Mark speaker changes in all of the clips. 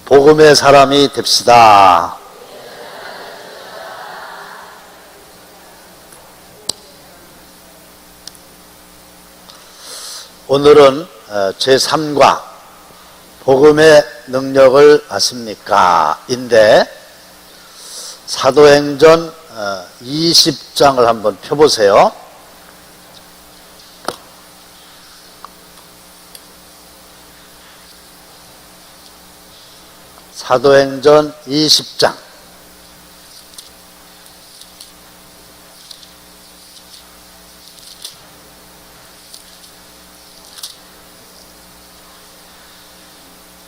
Speaker 1: 복음의 사람이 됩시다. 오늘은 제3과 복음의 능력을 아십니까? 인데 사도행전 20장을 한번 펴보세요. 사도행전 20장.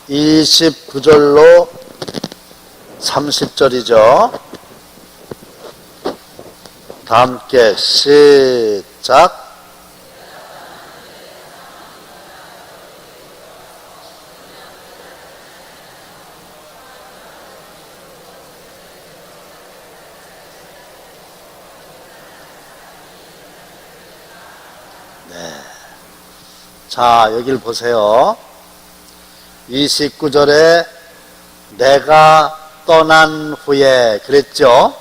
Speaker 1: (29절로) (30절이죠) 다 함께 시작. 네. 자, 여기를 보세요. 29절에 내가 떠난 후에 그랬죠?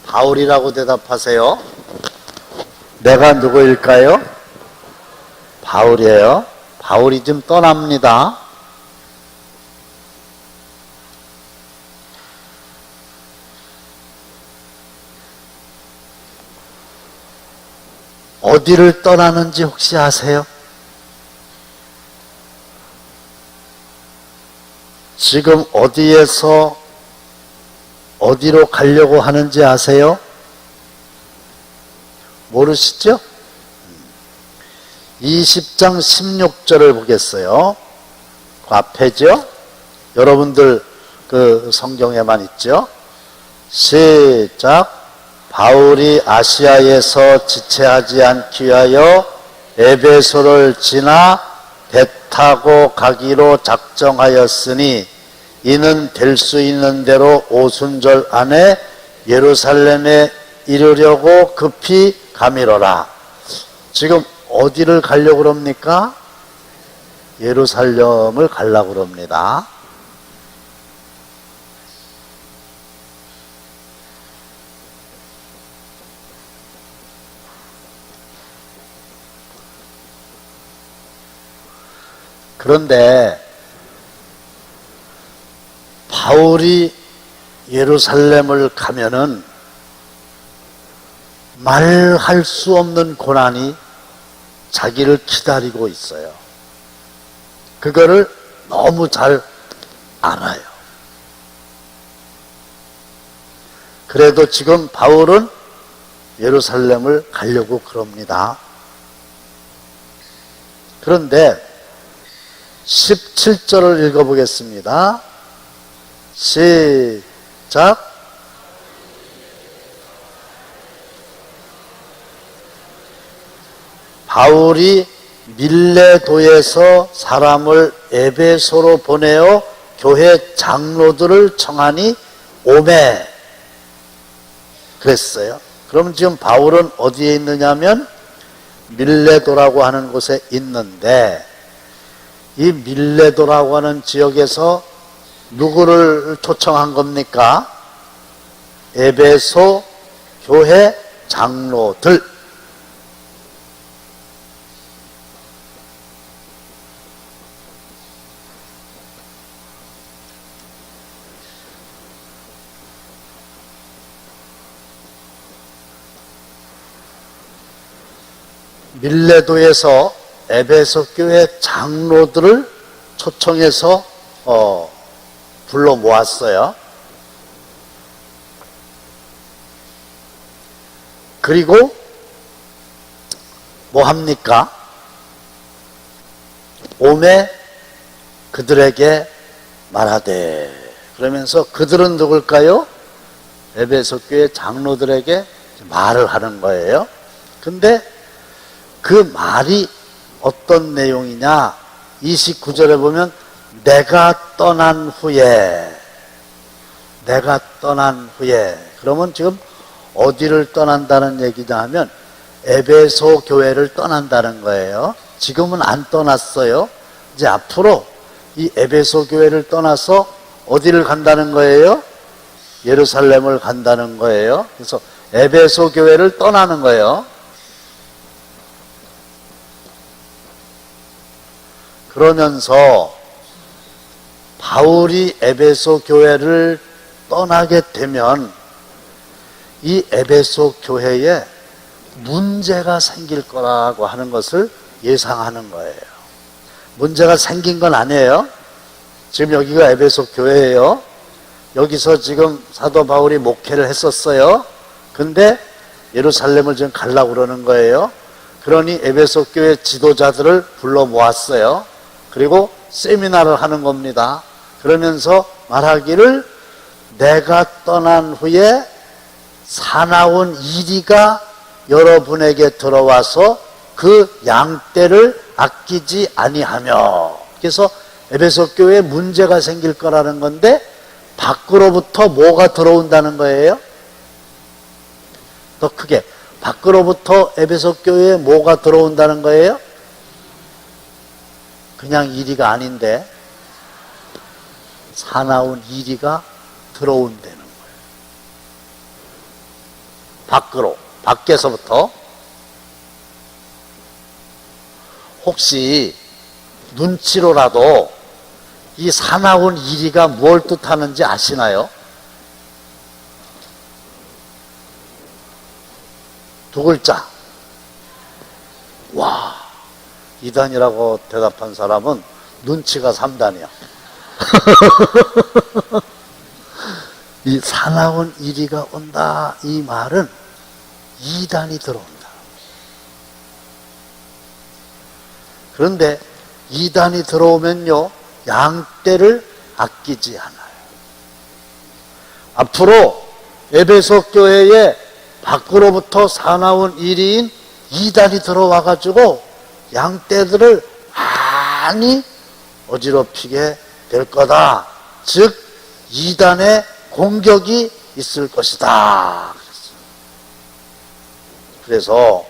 Speaker 1: 바울이라고 대답하세요. 내가 누구일까요? 바울이에요. 바울이 좀 떠납니다. 어디를 떠나는지 혹시 아세요? 지금 어디에서 어디로 가려고 하는지 아세요? 모르시죠? 20장 16절을 보겠어요. 그 앞에죠? 여러분들 그 성경에만 있죠? 시작. 바울이 아시아에서 지체하지 않기 위하여 에베소를 지나 배 타고 가기로 작정하였으니 이는 될 수 있는 대로 오순절 안에 예루살렘에 이르려고 급히 가미로라. 지금 어디를 가려고 그럽니까? 예루살렘을 가려고 그럽니다. 그런데 바울이 예루살렘을 가면은 말할 수 없는 고난이 자기를 기다리고 있어요. 그거를 너무 잘 알아요. 그래도 지금 바울은 예루살렘을 가려고 그럽니다. 그런데 17절을 읽어보겠습니다. 시작. 바울이 밀레도에서 사람을 에베소로 보내어 교회 장로들을 청하니 오매 그랬어요. 그럼 지금 바울은 어디에 있느냐면 밀레도라고 하는 곳에 있는데 이 밀레도라고 하는 지역에서 누구를 초청한 겁니까? 에베소 교회 장로들. 밀레도에서 에베소 교회 장로들을 초청해서 불러 모았어요. 그리고 뭐 합니까? 오매 그들에게 말하되. 그러면서 그들은 누굴까요? 에베소 교회 장로들에게 말을 하는 거예요. 근데 그 말이 어떤 내용이냐? 29절에 보면 내가 떠난 후에 그러면 지금 어디를 떠난다는 얘기냐 하면 에베소 교회를 떠난다는 거예요. 지금은 안 떠났어요. 이제 앞으로 이 에베소 교회를 떠나서 어디를 간다는 거예요? 예루살렘을 간다는 거예요. 그래서 에베소 교회를 떠나는 거예요. 그러면서 바울이 에베소 교회를 떠나게 되면 이 에베소 교회에 문제가 생길 거라고 하는 것을 예상하는 거예요. 문제가 생긴 건 아니에요. 지금 여기가 에베소 교회예요. 여기서 지금 사도 바울이 목회를 했었어요. 근데 예루살렘을 지금 가려고 그러는 거예요. 그러니 에베소 교회 지도자들을 불러 모았어요. 그리고 세미나를 하는 겁니다. 그러면서 말하기를 내가 떠난 후에 사나운 이리가 여러분에게 들어와서 그 양떼를 아끼지 아니하며. 그래서 에베소 교회에 문제가 생길 거라는 건데 밖으로부터 뭐가 들어온다는 거예요? 더 크게 밖으로부터 에베소 교회에 뭐가 들어온다는 거예요? 그냥 이리가 아닌데 사나운 이리가 들어온다는 거예요. 밖으로, 밖에서부터. 혹시 눈치로라도 이 사나운 이리가 뭘 뜻하는지 아시나요? 두 글자. 와, 2단이라고 대답한 사람은 눈치가 3단이야. 이 사나운 이리가 온다, 이 말은 2단이 들어온다. 그런데 2단이 들어오면요, 양떼를 아끼지 않아요. 앞으로 에베소 교회에 밖으로부터 사나운 이리인 2단이 들어와가지고 양떼들을 많이 어지럽히게 될 거다. 즉 2단의 공격이 있을 것이다. 그래서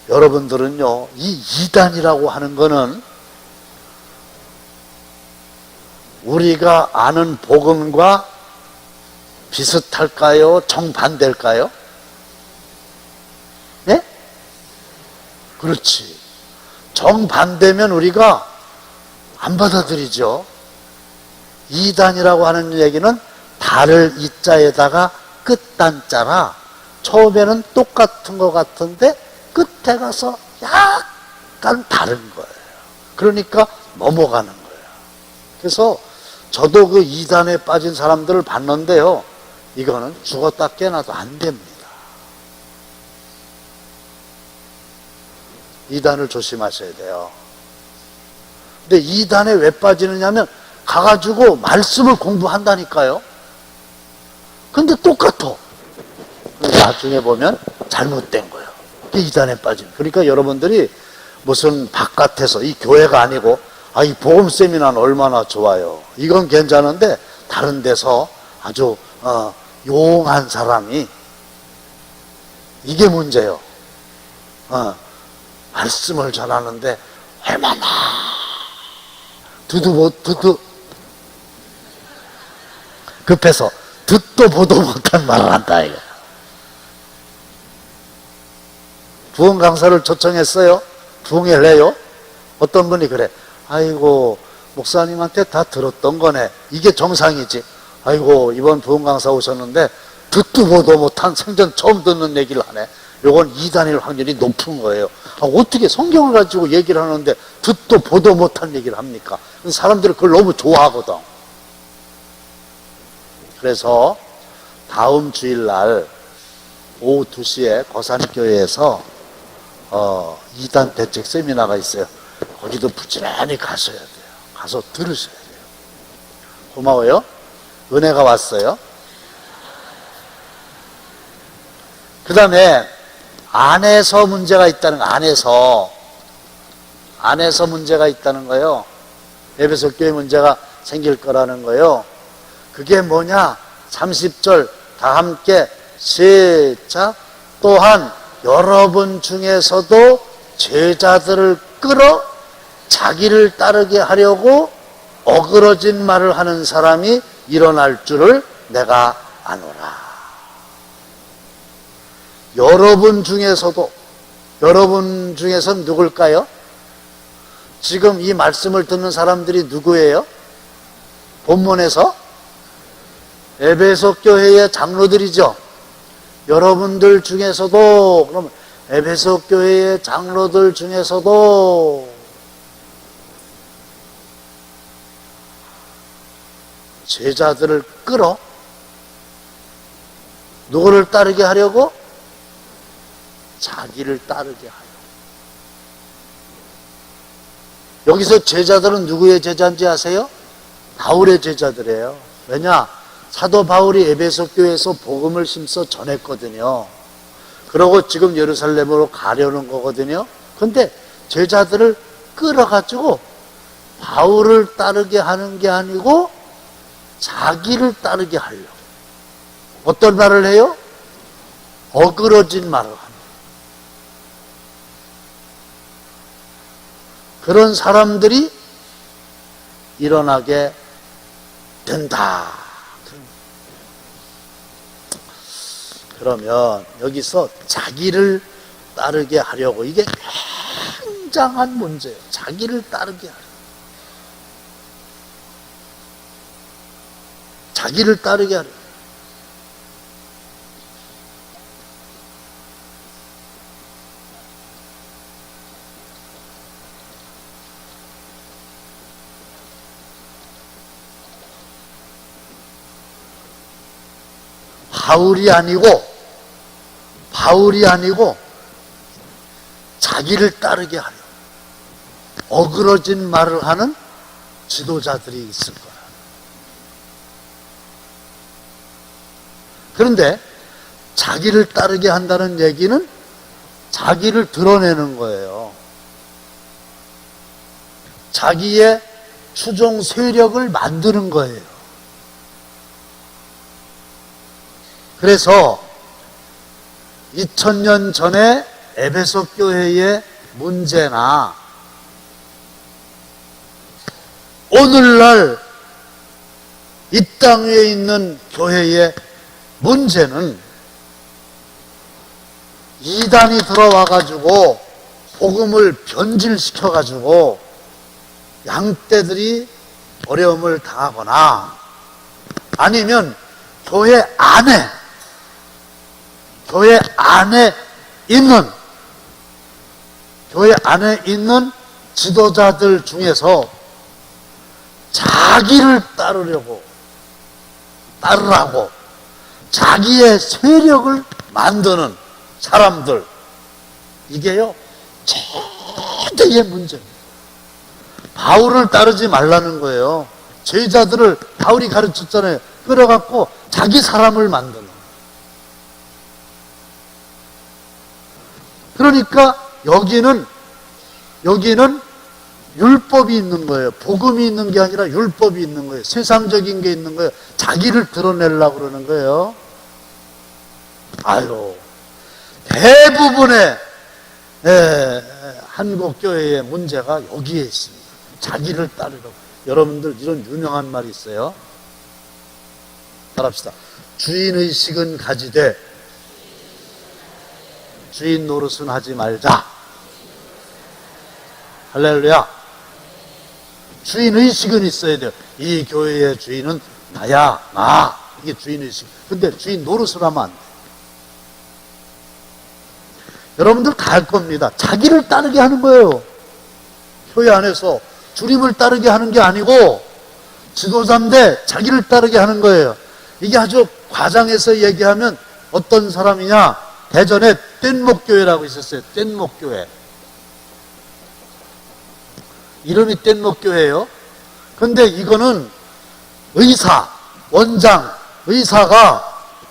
Speaker 1: 여러분들은요, 이 2단이라고 하는 거는 우리가 아는 복음과 비슷할까요? 정반대일까요? 네? 그렇지. 정반대면 우리가 안 받아들이죠. 2단이라고 하는 얘기는 달을 이자에다가 끝단자라 처음에는 똑같은 것 같은데 끝에 가서 약간 다른 거예요. 그러니까 넘어가는 거예요. 그래서 저도 그 2단에 빠진 사람들을 봤는데요, 이거는 죽었다 깨어나도 안 됩니다. 2단을 조심하셔야 돼요. 근데 2단에 왜 빠지느냐면 가가지고 말씀을 공부한다니까요. 근데 똑같아. 나중에 보면 잘못된 거예요. 2단에 빠진. 그러니까 여러분들이 무슨 바깥에서, 이 교회가 아니고, 이 복음 세미나는 얼마나 좋아요. 이건 괜찮은데 다른 데서 아주 용한 사람이, 이게 문제예요. 말씀을 전하는데 얼마나 급해서 듣도 보도 못한 말을 한다 이거. 부흥 강사를 초청했어요. 부흥회를 해요. 어떤 분이 그래, 아이고 목사님한테 다 들었던 거네. 이게 정상이지. 아이고 이번 부흥 강사 오셨는데 듣도 보도 못한, 생전 처음 듣는 얘기를 하네. 요건 2단일 확률이 높은 거예요. 어떻게 성경을 가지고 얘기를 하는데 듣도 보도 못한 얘기를 합니까? 사람들이 그걸 너무 좋아하거든. 그래서 다음 주일날 오후 2시에 거산교회에서 2단 대책 세미나가 있어요. 거기도 부지런히 가셔야 돼요. 가서 들으셔야 돼요. 고마워요. 은혜가 왔어요. 그 다음에 안에서 문제가 있다는 거. 안에서 문제가 있다는 거예요. 에베소 교회 문제가 생길 거라는 거예요. 그게 뭐냐? 30절 다 함께 시작. 또한 여러분 중에서도 제자들을 끌어 자기를 따르게 하려고 어그러진 말을 하는 사람이 일어날 줄을 내가 아노라. 여러분 중에서 누굴까요? 지금 이 말씀을 듣는 사람들이 누구예요? 본문에서 에베소 교회의 장로들이죠. 여러분들 중에서도, 그럼 에베소 교회의 장로들 중에서도 제자들을 끌어 누구를 따르게 하려고? 자기를 따르게 하려고. 여기서 제자들은 누구의 제자인지 아세요? 바울의 제자들이에요. 왜냐? 사도 바울이 에베소 교회에서 복음을 심서 전했거든요. 그러고 지금 예루살렘으로 가려는 거거든요. 근데 제자들을 끌어가지고 바울을 따르게 하는 게 아니고 자기를 따르게 하려고. 어떤 말을 해요? 어그러진 말을 합니다. 그런 사람들이 일어나게 된다. 그러면 여기서 자기를 따르게 하려고, 이게 굉장한 문제예요. 자기를 따르게 하려고. 자기를 따르게 하려고. 바울이 아니고 자기를 따르게 하려 어그러진 말을 하는 지도자들이 있을 거야. 그런데 자기를 따르게 한다는 얘기는 자기를 드러내는 거예요. 자기의 추종 세력을 만드는 거예요. 그래서 2000년 전에 에베소 교회의 문제나 오늘날 이 땅 위에 있는 교회의 문제는 이단이 들어와가지고 복음을 변질시켜가지고 양떼들이 어려움을 당하거나 아니면 교회 안에 있는 지도자들 중에서 자기를 따르라고 자기의 세력을 만드는 사람들, 이게요 최대의 문제입니다. 바울을 따르지 말라는 거예요. 제자들을 바울이 가르쳤잖아요. 끌어갖고 자기 사람을 만드는. 그러니까 여기는 율법이 있는 거예요. 복음이 있는 게 아니라 율법이 있는 거예요. 세상적인 게 있는 거예요. 자기를 드러내려고 그러는 거예요. 아유, 대부분의 한국 교회의 문제가 여기에 있습니다. 자기를 따르려고. 여러분들 이런 유명한 말이 있어요. 따라합시다. 주인의식은 가지되 주인 노릇은 하지 말자. 할렐루야. 주인의식은 있어야 돼요. 이 교회의 주인은 나야, 나. 이게 주인의식. 근데 주인 노릇을 하면 안 돼. 여러분들 다 할 겁니다. 자기를 따르게 하는 거예요. 교회 안에서 주님을 따르게 하는 게 아니고 지도자인데 자기를 따르게 하는 거예요. 이게 아주 과장해서 얘기하면 어떤 사람이냐? 대전에 뗏목교회라고 있었어요. 뗏목교회. 이름이 뗏목교회예요. 근데 이거는 의사가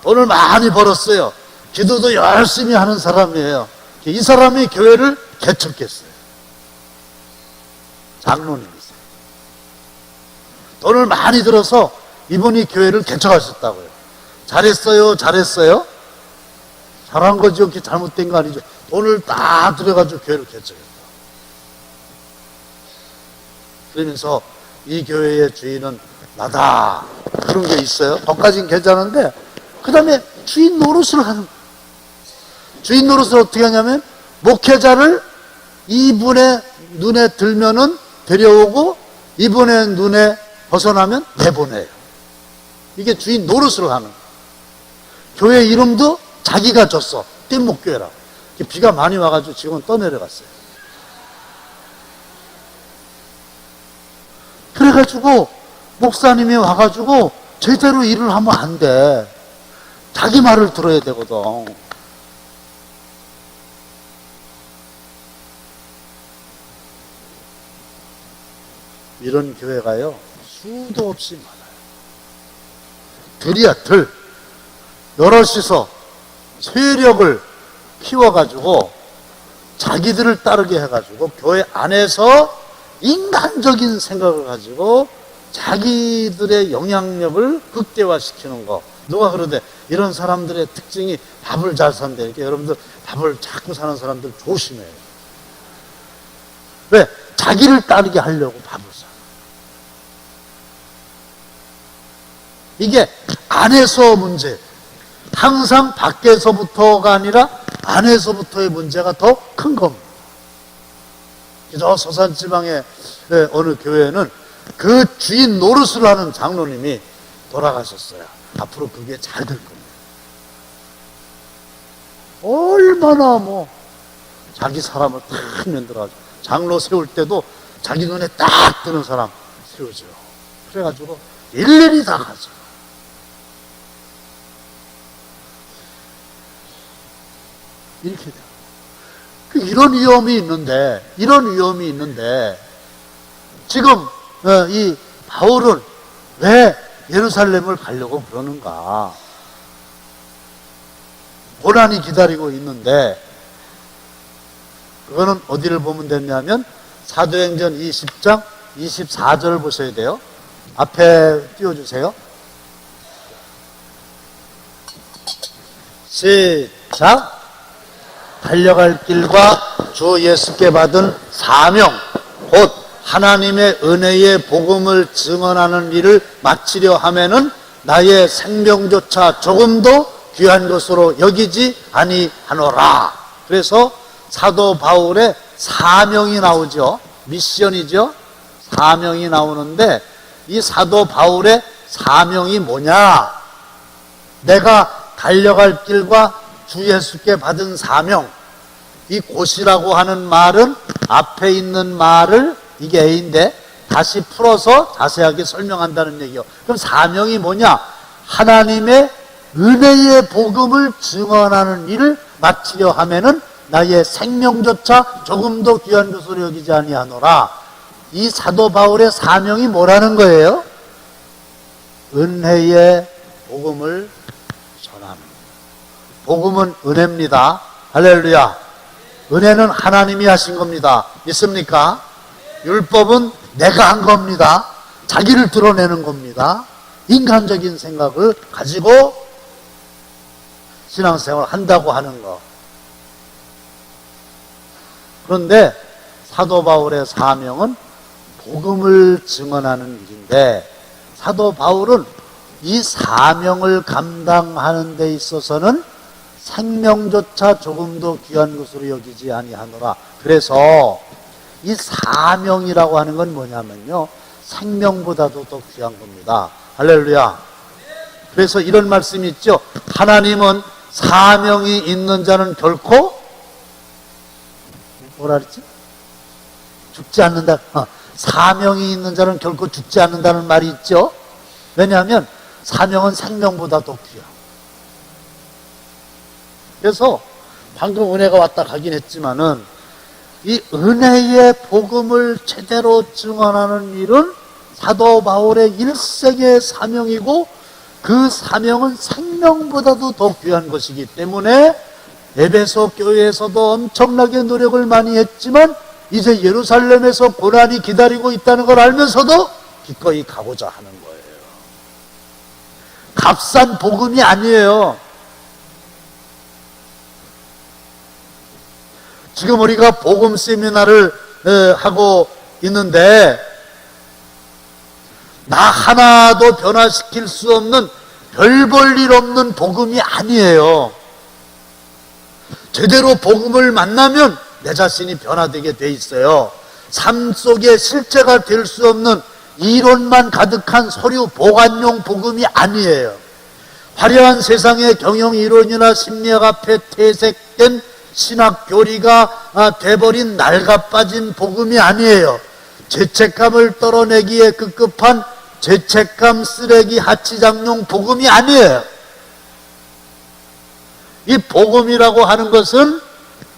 Speaker 1: 돈을 많이 벌었어요. 기도도 열심히 하는 사람이에요. 이 사람이 교회를 개척했어요. 장로님이세요. 돈을 많이 들어서 이분이 교회를 개척하셨다고요. 잘했어요? 잘한 거지, 이렇게 잘못된 거 아니죠. 돈을 다 들여가지고 교회를 개척했다. 그러면서 이 교회의 주인은 나다. 그런 게 있어요. 거기까지는 괜찮은데, 그 다음에 주인 노릇을 하는, 주인 노릇을 어떻게 하냐면, 목회자를 이분의 눈에 들면은 데려오고, 이분의 눈에 벗어나면 내보내요. 이게 주인 노릇을 하는. 교회 이름도 자기가 줬어. 뗏목교회라고. 비가 많이 와가지고 지금은 떠내려갔어요. 그래가지고 목사님이 와가지고 제대로 일을 하면 안 돼. 자기 말을 들어야 되거든. 이런 교회가요, 수도 없이 많아요. 들이야, 들. 여럿이서 세력을 키워가지고 자기들을 따르게 해가지고 교회 안에서 인간적인 생각을 가지고 자기들의 영향력을 극대화시키는 거. 누가 그러대? 이런 사람들의 특징이 밥을 잘 산대. 이렇게 여러분들 밥을 자꾸 사는 사람들 조심해요. 왜? 자기를 따르게 하려고 밥을 사. 이게 안에서 문제. 항상 밖에서부터가 아니라 안에서부터의 문제가 더 큰 겁니다. 저 서산지방의 어느 교회는 그 주인 노릇을 하는 장로님이 돌아가셨어요. 앞으로 그게 잘 될 겁니다. 얼마나 자기 사람을 딱 만들어가지고 장로 세울 때도 자기 눈에 딱 드는 사람 세우죠. 그래가지고 일일이 다 가죠. 이렇게 돼요. 이런 위험이 있는데 지금 이 바울은 왜 예루살렘을 가려고 그러는가? 고난이 기다리고 있는데, 그거는 어디를 보면 되냐면 사도행전 20장 24절 보셔야 돼요. 앞에 띄워주세요. 시작. 달려갈 길과 주 예수께 받은 사명, 곧 하나님의 은혜의 복음을 증언하는 일을 마치려 하면은 나의 생명조차 조금도 귀한 것으로 여기지 아니하노라. 그래서 사도 바울의 사명이 나오죠. 미션이죠. 사명이 나오는데, 이 사도 바울의 사명이 뭐냐? 내가 달려갈 길과 주 예수께 받은 사명. 이 곧이라고 하는 말은 앞에 있는 말을, 이게 A인데 다시 풀어서 자세하게 설명한다는 얘기요. 그럼 사명이 뭐냐? 하나님의 은혜의 복음을 증언하는 일을 마치려 하면은 나의 생명조차 조금도 귀한 것으로 여기지 아니하노라. 이 사도 바울의 사명이 뭐라는 거예요? 은혜의 복음을 전하는. 복음은 은혜입니다. 할렐루야. 은혜는 하나님이 하신 겁니다. 믿습니까? 율법은 내가 한 겁니다. 자기를 드러내는 겁니다. 인간적인 생각을 가지고 신앙생활을 한다고 하는 거. 그런데 사도 바울의 사명은 복음을 증언하는 일인데, 사도 바울은 이 사명을 감당하는 데 있어서는 생명조차 조금도 귀한 것으로 여기지 아니하노라. 그래서 이 사명이라고 하는 건 뭐냐면요, 생명보다도 더 귀한 겁니다. 할렐루야. 그래서 이런 말씀이 있죠. 하나님은 사명이 있는 자는 결코 뭐라 그랬지? 죽지 않는다. 사명이 있는 자는 결코 죽지 않는다는 말이 있죠. 왜냐하면 사명은 생명보다 더 귀한. 그래서 방금 은혜가 왔다 가긴 했지만은 이 은혜의 복음을 제대로 증언하는 일은 사도 바울의 일생의 사명이고, 그 사명은 생명보다도 더 귀한 것이기 때문에 에베소 교회에서도 엄청나게 노력을 많이 했지만 이제 예루살렘에서 고난이 기다리고 있다는 걸 알면서도 기꺼이 가고자 하는 거예요. 값싼 복음이 아니에요. 지금 우리가 복음 세미나를 하고 있는데, 나 하나도 변화시킬 수 없는 별 볼 일 없는 복음이 아니에요. 제대로 복음을 만나면 내 자신이 변화되게 돼 있어요. 삶 속에 실제가 될 수 없는 이론만 가득한 서류 보관용 복음이 아니에요. 화려한 세상의 경영 이론이나 심리학 앞에 퇴색된 신학 교리가 돼버린 낡아빠진 복음이 아니에요. 죄책감을 떨어내기에 급급한 죄책감 쓰레기 하치장용 복음이 아니에요. 이 복음이라고 하는 것은,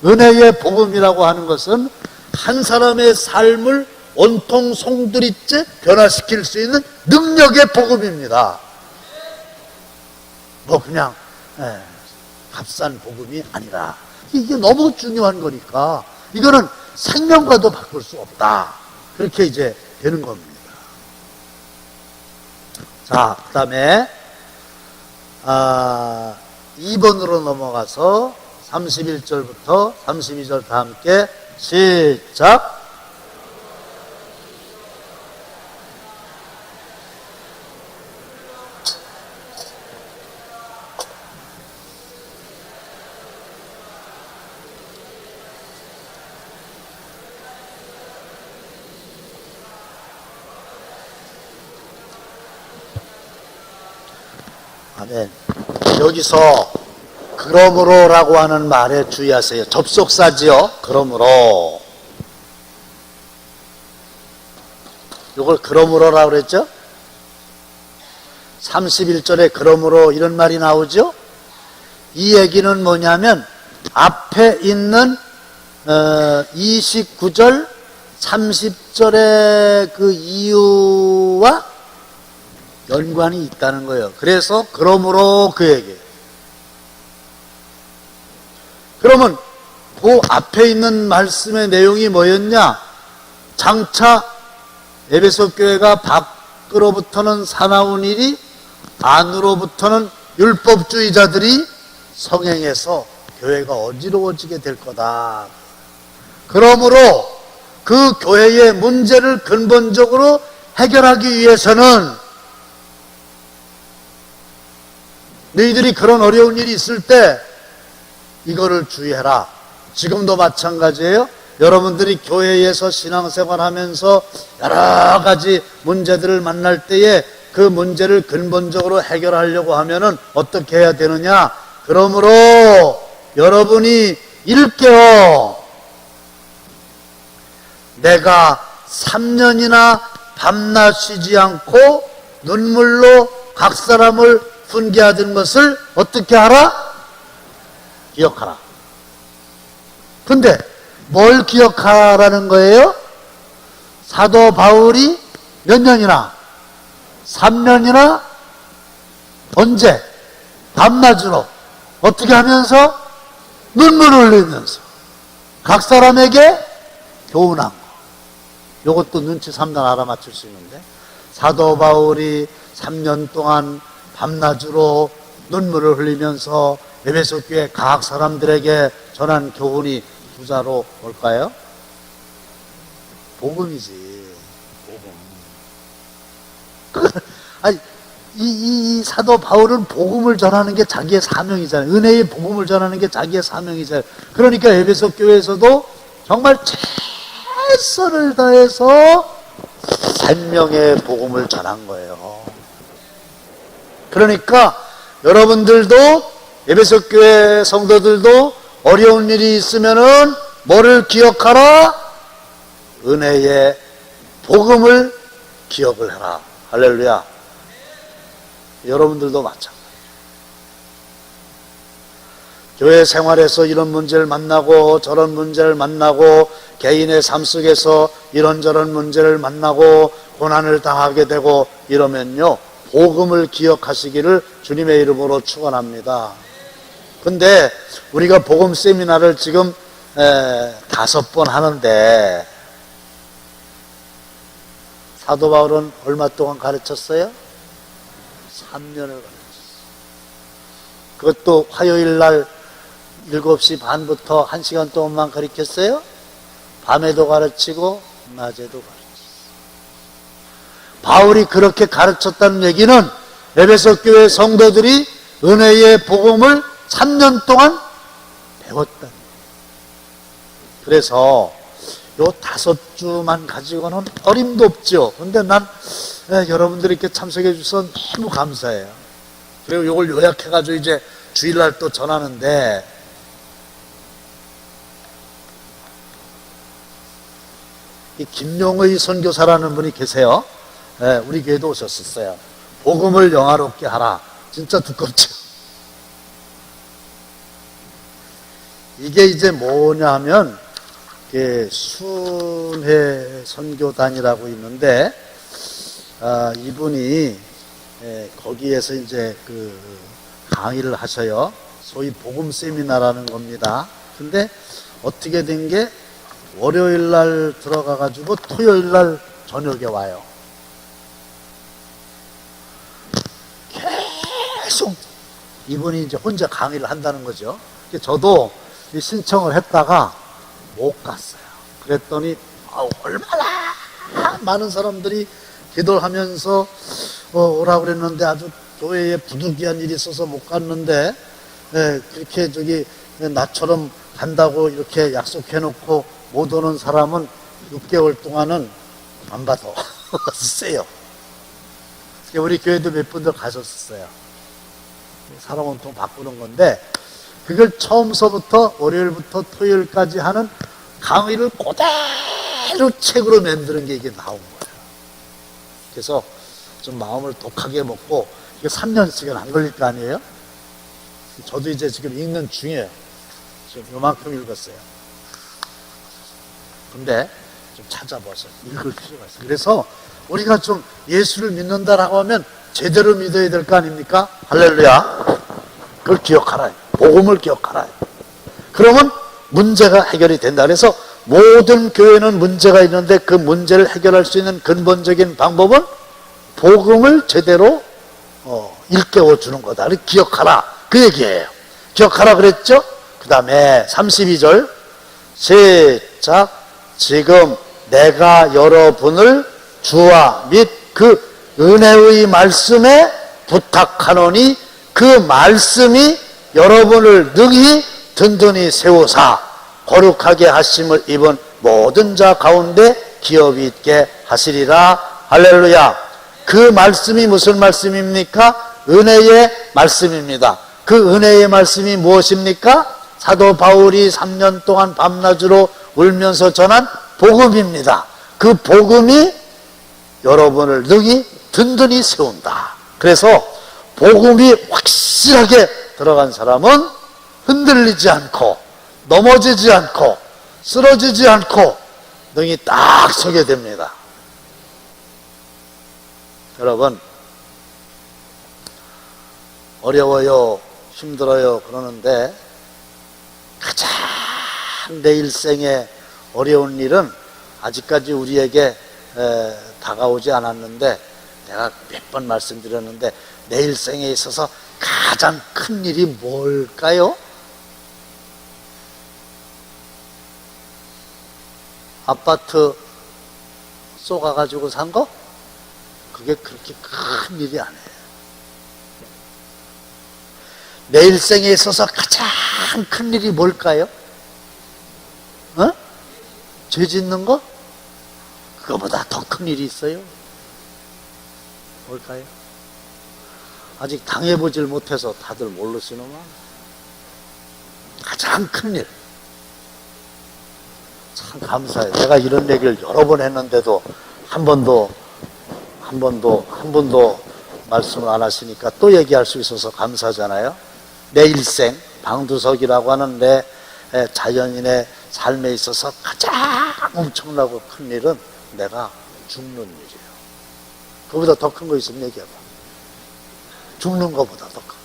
Speaker 1: 은혜의 복음이라고 하는 것은 한 사람의 삶을 온통 송두리째 변화시킬 수 있는 능력의 복음입니다. 뭐 그냥 값싼 복음이 아니라, 이게 너무 중요한 거니까 이거는 생명과도 바꿀 수 없다, 그렇게 이제 되는 겁니다. 자, 그 다음에 2번으로 넘어가서 31절부터 32절 다 함께 시작. 아멘. 여기서 그러므로라고 하는 말에 주의하세요. 접속사지요. 그러므로. 이걸 그러므로라고 그랬죠? 31절에 그러므로 이런 말이 나오죠? 이 얘기는 뭐냐면 앞에 있는 29절, 30절의 그 이유와 연관이 있다는 거예요. 그래서 그러므로 그 얘기예요. 그러면 그 앞에 있는 말씀의 내용이 뭐였냐? 장차 에베소 교회가 밖으로부터는 사나운 일이, 안으로부터는 율법주의자들이 성행해서 교회가 어지러워지게 될 거다. 그러므로 그 교회의 문제를 근본적으로 해결하기 위해서는 너희들이 그런 어려운 일이 있을 때 이거를 주의해라. 지금도 마찬가지예요. 여러분들이 교회에서 신앙생활하면서 여러 가지 문제들을 만날 때에 그 문제를 근본적으로 해결하려고 하면은 어떻게 해야 되느냐? 그러므로 여러분이 일깨워, 내가 3년이나 밤낮 쉬지 않고 눈물로 각 사람을 훈계하던 것을 어떻게 하라? 기억하라. 근데 뭘 기억하라는 거예요? 사도 바울이 몇 년이나? 3년이나? 언제? 밤낮으로 어떻게 하면서? 눈물을 흘리면서 각 사람에게 교훈한 거. 이것도 눈치 3단 알아맞힐 수 있는데, 사도 바울이 3년 동안 밤낮으로 눈물을 흘리면서 에베소 교회 각 사람들에게 전한 교훈이 부자로 뭘까요? 복음이지. 복음. 아니, 이 사도 바울은 복음을 전하는 게 자기의 사명이잖아요. 은혜의 복음을 전하는 게 자기의 사명이잖아요. 그러니까 에베소 교회에서도 정말 최선을 다해서 생명의 복음을 전한 거예요. 그러니까 여러분들도, 에베소 교회 성도들도 어려운 일이 있으면은 뭐를 기억하라? 은혜의 복음을 기억을 해라. 할렐루야. 여러분들도 마찬가지. 교회 생활에서 이런 문제를 만나고 저런 문제를 만나고 개인의 삶 속에서 이런저런 문제를 만나고 고난을 당하게 되고 이러면요, 복음을 기억하시기를 주님의 이름으로 축원합니다. 근데 우리가 복음 세미나를 지금 5번 하는데, 사도 바울은 얼마 동안 가르쳤어요? 3년을 가르쳤어요. 그것도 화요일 날 7시 반부터 1시간 동안만 가르쳤어요? 밤에도 가르치고 낮에도 가르쳤어요. 바울이 그렇게 가르쳤다는 얘기는 에베소 교회 성도들이 은혜의 복음을 3년 동안 배웠다. 그래서 요 5주만 가지고는 어림도 없죠. 근데 난 여러분들이 이렇게 참석해 주셔서 너무 감사해요. 그리고 이걸 요약해가지고 이제 주일날 또 전하는데, 이 김용의 선교사라는 분이 계세요. 우리 교회도 오셨었어요. 복음을 영화롭게 하라. 진짜 두껍죠. 이게 이제 뭐냐 하면, 순회 선교단이라고 있는데, 이분이 거기에서 이제 그 강의를 하셔요. 소위 복음 세미나라는 겁니다. 근데 어떻게 된 게 월요일 날 들어가 가지고 토요일 날 저녁에 와요. 계속 이분이 이제 혼자 강의를 한다는 거죠. 저도 신청을 했다가 못 갔어요. 그랬더니 얼마나 많은 사람들이 기도를 하면서 오라고 그랬는데 아주 교회에 부득이한 일이 있어서 못 갔는데, 그렇게 나처럼 간다고 이렇게 약속해놓고 못 오는 사람은 6개월 동안은 안 받아. 세요. 우리 교회도 몇 분들 가셨었어요. 사람 온통 바꾸는 건데, 그걸 처음서부터 월요일부터 토요일까지 하는 강의를 그대로 책으로 만드는 게 이게 나온 거예요. 그래서 좀 마음을 독하게 먹고, 이게 3년씩은 안 걸릴 거 아니에요? 저도 이제 지금 읽는 중이에요. 지금 요만큼 읽었어요. 근데 좀 찾아봐서 읽을 필요가 있어요. 그래서 우리가 좀 예수를 믿는다라고 하면 제대로 믿어야 될 거 아닙니까? 할렐루야. 그걸 기억하라. 복음을 기억하라. 그러면 문제가 해결이 된다. 그래서 모든 교회는 문제가 있는데 그 문제를 해결할 수 있는 근본적인 방법은 복음을 제대로 일깨워 주는 거다. 기억하라. 그 얘기예요. 기억하라 그랬죠? 그 다음에 32절 시작. 지금 내가 여러분을 주와 및 그 은혜의 말씀에 부탁하노니 그 말씀이 여러분을 능히 든든히 세우사 거룩하게 하심을 입은 모든 자 가운데 기업이 있게 하시리라. 할렐루야. 그 말씀이 무슨 말씀입니까? 은혜의 말씀입니다. 그 은혜의 말씀이 무엇입니까? 사도 바울이 3년 동안 밤낮으로 울면서 전한 복음입니다. 그 복음이 여러분을 능히 든든히 세운다. 그래서 복음이 확실하게 들어간 사람은 흔들리지 않고 넘어지지 않고 쓰러지지 않고 능히 딱 서게 됩니다. 여러분, 어려워요, 힘들어요 그러는데 가장 내 일생에 어려운 일은 아직까지 우리에게 다가오지 않았는데, 내가 몇 번 말씀드렸는데 내 일생에 있어서 가장 큰 일이 뭘까요? 아파트 쏘가가지고 산 거? 그게 그렇게 큰 일이 아니에요. 내 일생에 있어서 가장 큰 일이 뭘까요? 죄 짓는 거? 그거보다 더 큰 일이 있어요. 뭘까요? 아직 당해보질 못해서 다들 모르시는만 가장 큰 일. 참 감사해요. 내가 이런 얘기를 여러 번 했는데도 한 번도 말씀을 안 하시니까 또 얘기할 수 있어서 감사하잖아요. 내 일생, 방두석이라고 하는 내 자연인의 삶에 있어서 가장 엄청나고 큰 일은 내가 죽는 일이에요. 그보다 더 큰 거 있으면 얘기해봐. 죽는 것보다 더 큰.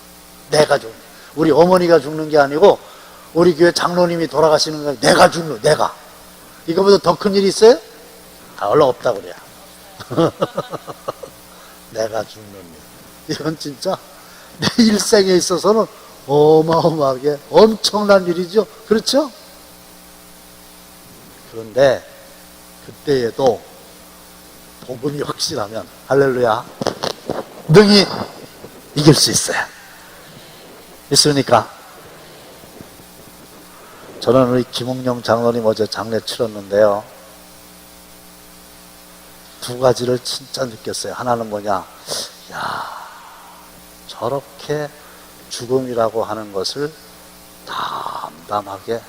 Speaker 1: 내가 죽는. 우리 어머니가 죽는 게 아니고 우리 교회 장로님이 돌아가시는 거 내가 죽는, 내가. 이거보다 더 큰 일이 있어요? 얼른 없다 그래요. 내가 죽는 일. 이건 진짜 내 일생에 있어서는 어마어마하게 엄청난 일이죠. 그렇죠? 그런데 그때에도 복음이 확실하면 할렐루야 능히 이길 수 있어요. 있습니까? 저는 우리 김웅영 장로님 어제 장례 치렀는데요, 두 가지를 진짜 느꼈어요. 하나는 뭐냐, 야, 저렇게 죽음이라고 하는 것을 담담하게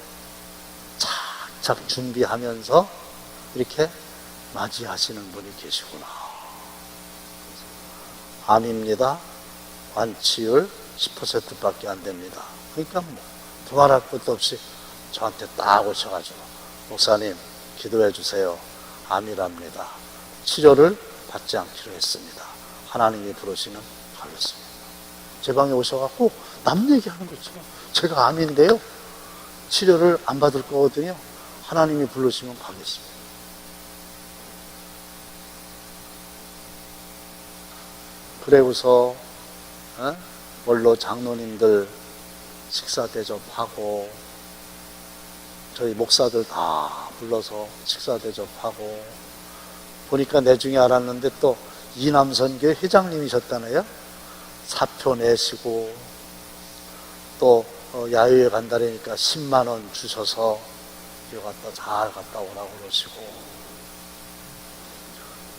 Speaker 1: 착착 준비하면서 이렇게 맞이하시는 분이 계시구나. 암입니다. 완치율 10%밖에 안 됩니다. 그러니까 뭐 두말할 것도 없이 저한테 딱 오셔가지고, 목사님 기도해 주세요. 암이랍니다. 치료를 받지 않기로 했습니다. 하나님이 부르시면 가겠습니다. 제 방에 오셔갖고 남 얘기하는 것처럼, 제가 암인데요, 치료를 안 받을 거거든요, 하나님이 부르시면 가겠습니다. 그래고서 원로 장로님들 식사 대접하고, 저희 목사들 다 불러서 식사 대접하고, 보니까 내중에 알았는데 또 이남선교회 회장님이셨다네요. 사표 내시고, 또 야유회 간다니까 10만 원 주셔서 이거 갖다 잘 갔다 오라고 그러시고,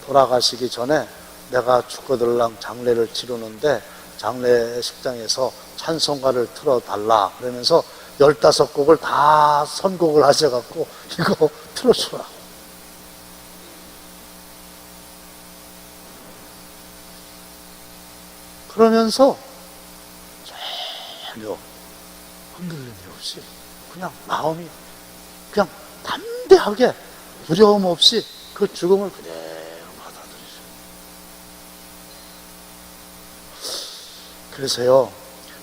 Speaker 1: 돌아가시기 전에 내가 죽거들랑 장례를 치르는데 장례식장에서 찬송가를 틀어달라 그러면서 15곡을 다 선곡을 하셔갖고 이거 틀어주라. 그러면서 전혀 흔들림이 없이 그냥 마음이 그냥 담대하게 두려움 없이 그 죽음을 그대로 받아들이죠. 그래서요,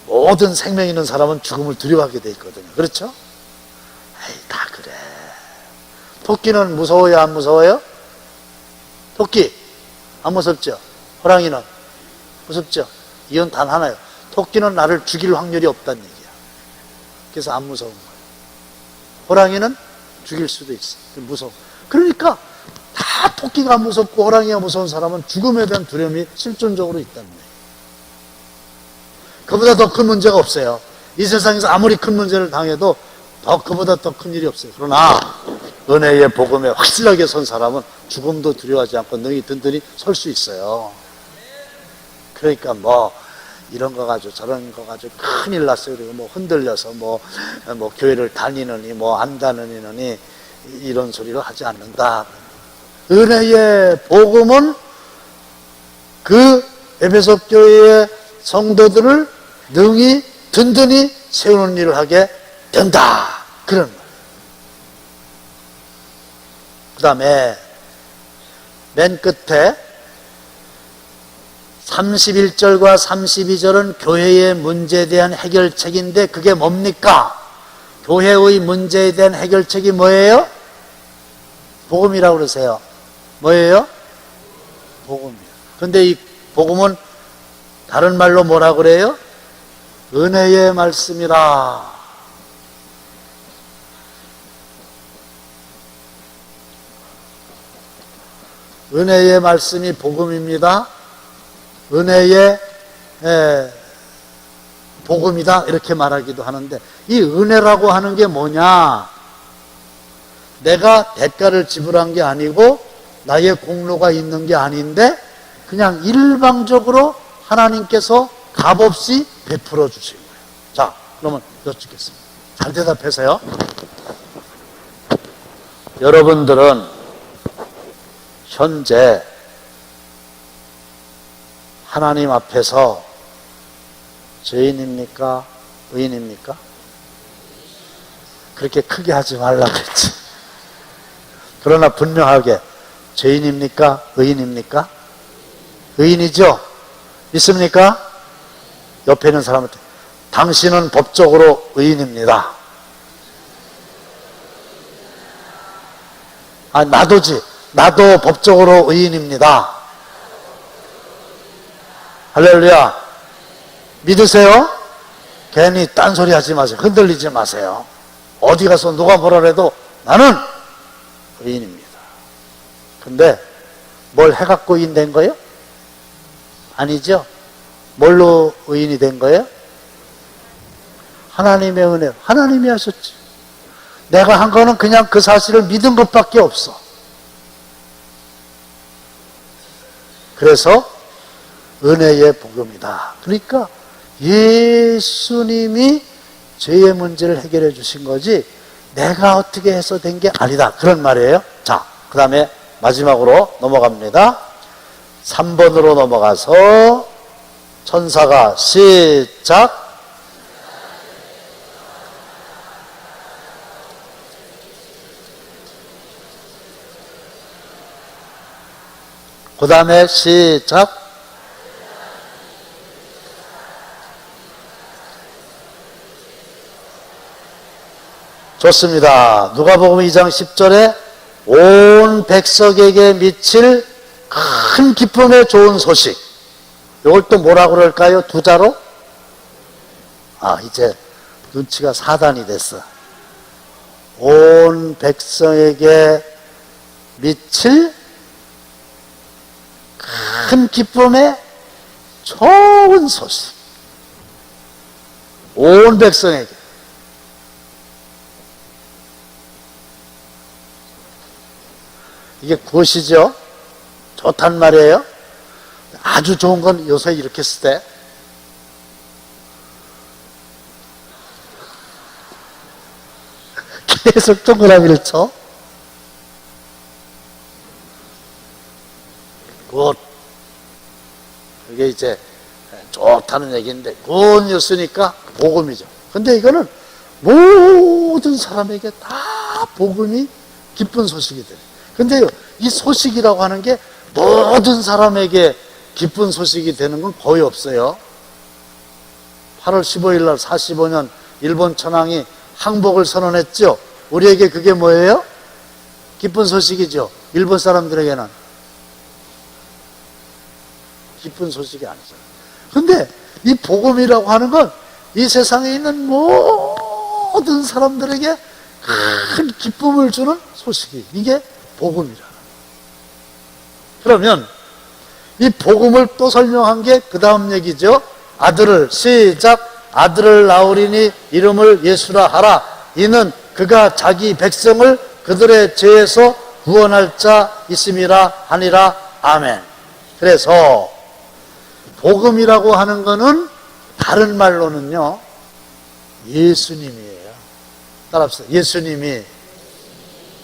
Speaker 1: 모든 생명 있는 사람은 죽음을 두려워하게 돼 있거든요. 그렇죠? 에이, 다 그래. 토끼는 무서워요, 안 무서워요? 토끼 안 무섭죠? 호랑이는 무섭죠? 이건 단 하나예요. 토끼는 나를 죽일 확률이 없다는 얘기야. 그래서 안 무서운 거예요. 호랑이는 죽일 수도 있어. 무서워. 그러니까 다 토끼가 무섭고 호랑이가 무서운 사람은 죽음에 대한 두려움이 실존적으로 있다는 거예요. 그보다 더 큰 문제가 없어요. 이 세상에서 아무리 큰 문제를 당해도 그보다 더 큰 일이 없어요. 그러나 은혜의 복음에 확실하게 선 사람은 죽음도 두려워하지 않고 능히 든든히 설 수 있어요. 그러니까 뭐 이런 거 가지고 저런 거 가지고 큰일 났어요. 그리고 뭐 흔들려서 뭐 교회를 다니느니 뭐 안 다니느니 이런 소리를 하지 않는다. 은혜의 복음은 그 에베소 교회의 성도들을 능히 든든히 세우는 일을 하게 된다. 그런 거예요. 그 다음에 맨 끝에 31절과 32절은 교회의 문제에 대한 해결책인데 그게 뭡니까? 교회의 문제에 대한 해결책이 뭐예요? 복음이라고 그러세요. 뭐예요? 복음이에요. 근데 이 복음은 다른 말로 뭐라 그래요? 은혜의 말씀이라. 은혜의 말씀이 복음입니다. 은혜의 복음이다 이렇게 말하기도 하는데, 이 은혜라고 하는 게 뭐냐? 내가 대가를 지불한 게 아니고 나의 공로가 있는 게 아닌데 그냥 일방적으로 하나님께서 값없이 베풀어 주신 거예요. 자, 그러면 여쭙겠습니다. 잘 대답하세요. 여러분들은 현재 하나님 앞에서 죄인입니까? 의인입니까? 그렇게 크게 하지 말라고 했지. 그러나 분명하게 죄인입니까? 의인입니까? 의인이죠? 믿습니까? 옆에 있는 사람한테 당신은 법적으로 의인입니다. 아, 나도지. 나도 법적으로 의인입니다. 할렐루야. 믿으세요? 괜히 딴소리 하지 마세요. 흔들리지 마세요. 어디 가서 누가 뭐라 해도 나는 의인입니다. 근데 뭘 해갖고 의인 된 거예요? 아니죠. 뭘로 의인이 된 거예요? 하나님의 은혜. 하나님이 하셨지. 내가 한 거는 그냥 그 사실을 믿은 것밖에 없어. 그래서 은혜의 복음이다. 그러니까 예수님이 죄의 문제를 해결해 주신 거지 내가 어떻게 해서 된 게 아니다. 그런 말이에요. 자, 그 다음에 마지막으로 넘어갑니다. 3번으로 넘어가서 천사가 시작. 그 다음에 시작. 좋습니다. 누가복음 2장 10절에 온 백성에게 미칠 큰 기쁨의 좋은 소식. 이걸 또 뭐라고 그럴까요? 두 자로? 이제 눈치가 4단이 됐어. 온 백성에게 미칠 큰 기쁨의 좋은 소식. 온 백성에게. 이게 무엇이죠? 좋단 말이에요. 아주 좋은 건 요새 이렇게 쓸 때 계속 동그라미를 쳐. 굿. 이게 이제 좋다는 얘기인데 굿 뉴스니까 복음이죠. 근데 이거는 모든 사람에게 다 복음이 기쁜 소식이 돼요. 근데 이 소식이라고 하는 게 모든 사람에게 기쁜 소식이 되는 건 거의 없어요. 8월 15일 날 45년 일본 천황이 항복을 선언했죠. 우리에게 그게 뭐예요? 기쁜 소식이죠. 일본 사람들에게는 기쁜 소식이 아니잖아요. 근데 이 복음이라고 하는 건 이 세상에 있는 모든 사람들에게 큰 기쁨을 주는 소식이, 이게 복음이라. 그러면 이 복음을 또 설명한 게 그 다음 얘기죠. 아들을, 시작. 아들을 낳으리니 이름을 예수라 하라. 이는 그가 자기 백성을 그들의 죄에서 구원할 자 있음이라 하니라. 아멘. 그래서 복음이라고 하는 거는 다른 말로는요, 예수님이에요. 따라합시다. 예수님이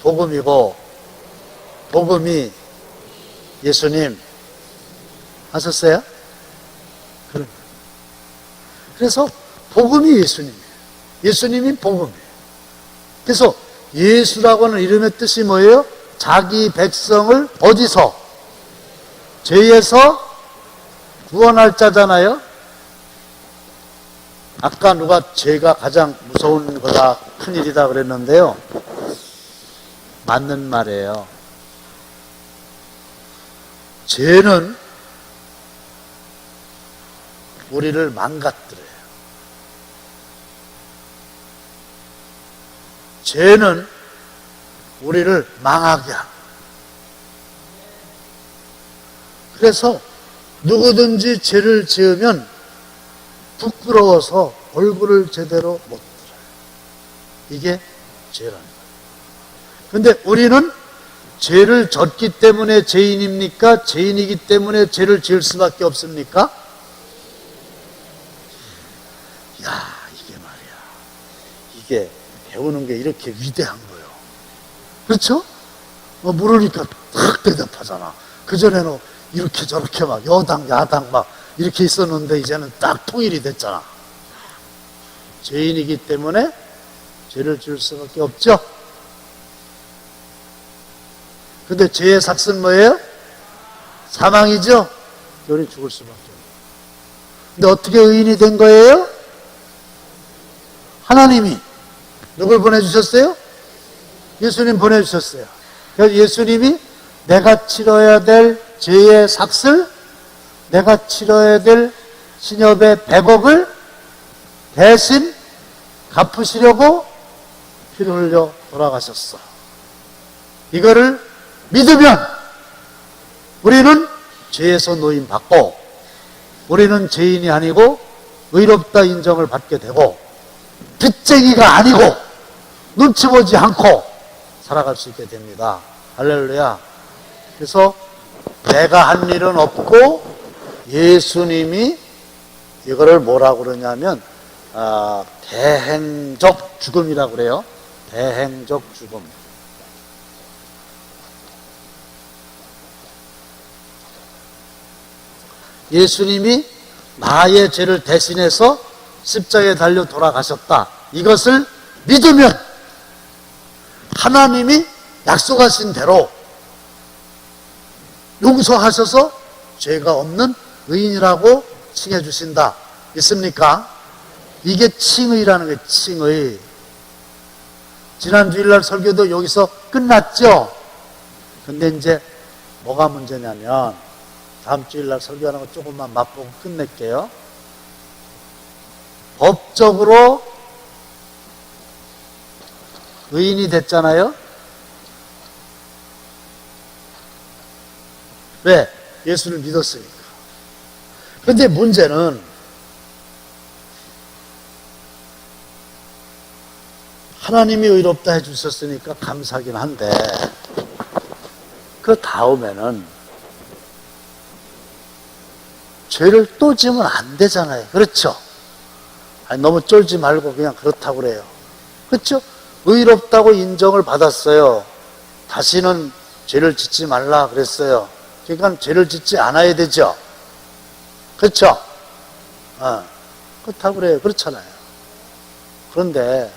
Speaker 1: 복음이고 복음이 예수님. 아셨어요? 그래서 복음이 예수님이에요. 예수님이 복음이에요. 그래서 예수라고 하는 이름의 뜻이 뭐예요? 자기 백성을 어디서? 죄에서 구원할 자잖아요. 아까 누가 죄가 가장 무서운 거다, 큰일이다 그랬는데요. 맞는 말이에요. 죄는 우리를 망가뜨려요. 죄는 우리를 망하게 합니다. 그래서 누구든지 죄를 지으면 부끄러워서 얼굴을 제대로 못 들어요. 이게 죄라는 거예요. 근데 우리는 죄를 졌기 때문에 죄인입니까? 죄인이기 때문에 죄를 지을 수밖에 없습니까? 야, 이게 말이야. 이게 배우는 게 이렇게 위대한 거예요. 그렇죠? 물으니까 탁 대답하잖아. 그전에는 이렇게 저렇게 막 여당, 야당 막 이렇게 있었는데 이제는 딱 통일이 됐잖아. 죄인이기 때문에 죄를 지을 수밖에 없죠? 근데 죄의 삭은 뭐예요? 사망이죠? 우리 죽을 수밖에 없어요. 근데 어떻게 의인이 된 거예요? 하나님이 누굴 보내주셨어요? 예수님 보내주셨어요. 그래서 예수님이 내가 치러야 될 죄의 삭을, 내가 치러야 될 신협의 100억을 대신 갚으시려고 피를 흘려 돌아가셨어. 이거를 믿으면 우리는 죄에서 노임받고 우리는 죄인이 아니고 의롭다 인정을 받게 되고 빚쟁이가 아니고 눈치 보지 않고 살아갈 수 있게 됩니다. 할렐루야. 그래서 내가 한 일은 없고 예수님이 이거를 뭐라고 그러냐면 대행적 죽음이라고 그래요. 대행적 죽음. 예수님이 나의 죄를 대신해서 십자가에 달려 돌아가셨다. 이것을 믿으면 하나님이 약속하신 대로 용서하셔서 죄가 없는 의인이라고 칭해 주신다. 있습니까? 이게 칭의라는 거예요. 칭의. 지난 주일날 설교도 여기서 끝났죠? 근데 이제 뭐가 문제냐면 다음 주일날 설교하는 거 조금만 맛보고 끝낼게요. 법적으로 의인이 됐잖아요. 왜? 예수를 믿었으니까. 그런데 문제는 하나님이 의롭다 해주셨으니까 감사하긴 한데 그 다음에는 죄를 또 지으면 안 되잖아요. 그렇죠? 아니, 너무 쫄지 말고 그냥 그렇다고 그래요. 그렇죠? 의롭다고 인정을 받았어요. 다시는 죄를 짓지 말라 그랬어요. 그러니까 죄를 짓지 않아야 되죠. 그렇죠? 그렇다고 그래요. 그렇잖아요. 그런데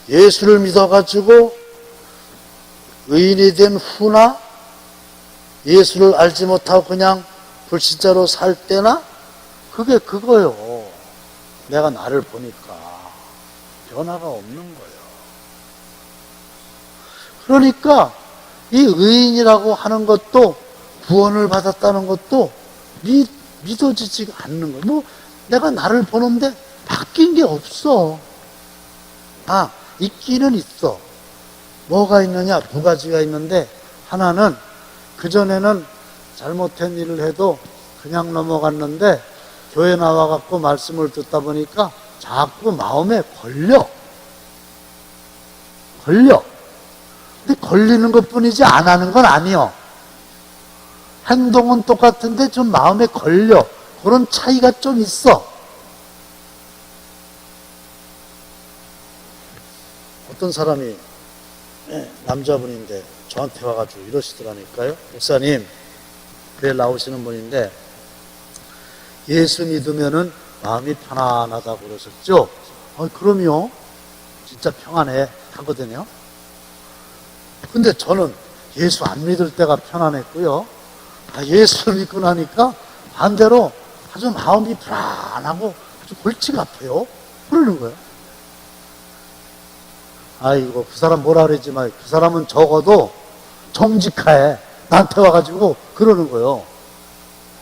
Speaker 1: 예수를 믿어가지고 의인이 된 후나 예수를 알지 못하고 그냥 불신자로 살 때나 그게 그거요. 내가 나를 보니까 변화가 없는 거예요. 그러니까 이 의인이라고 하는 것도 구원을 받았다는 것도 믿어지지가 않는 거예요. 뭐 내가 나를 보는데 바뀐 게 없어. 있기는 있어. 뭐가 있느냐? 두 가지가 있는데 하나는 그전에는 잘못된 일을 해도 그냥 넘어갔는데 교회 나와갖고 말씀을 듣다 보니까 자꾸 마음에 걸려. 근데 걸리는 것 뿐이지 안 하는 건 아니요. 행동은 똑같은데 좀 마음에 걸려. 그런 차이가 좀 있어. 어떤 사람이 남자분인데 저한테 와가지고 이러시더라니까요. 목사님, 교회 나오시는 분인데 예수 믿으면은 마음이 편안하다고 그러셨죠? 그럼요. 진짜 평안해 하거든요. 근데 저는 예수 안 믿을 때가 편안했고요. 예수를 믿고 나니까 반대로 아주 마음이 불안하고 아주 골치가 아파요. 그러는 거예요. 아이고, 그 사람 뭐라 그러지만 그 사람은 적어도 정직해. 나한테 와가지고 그러는 거예요.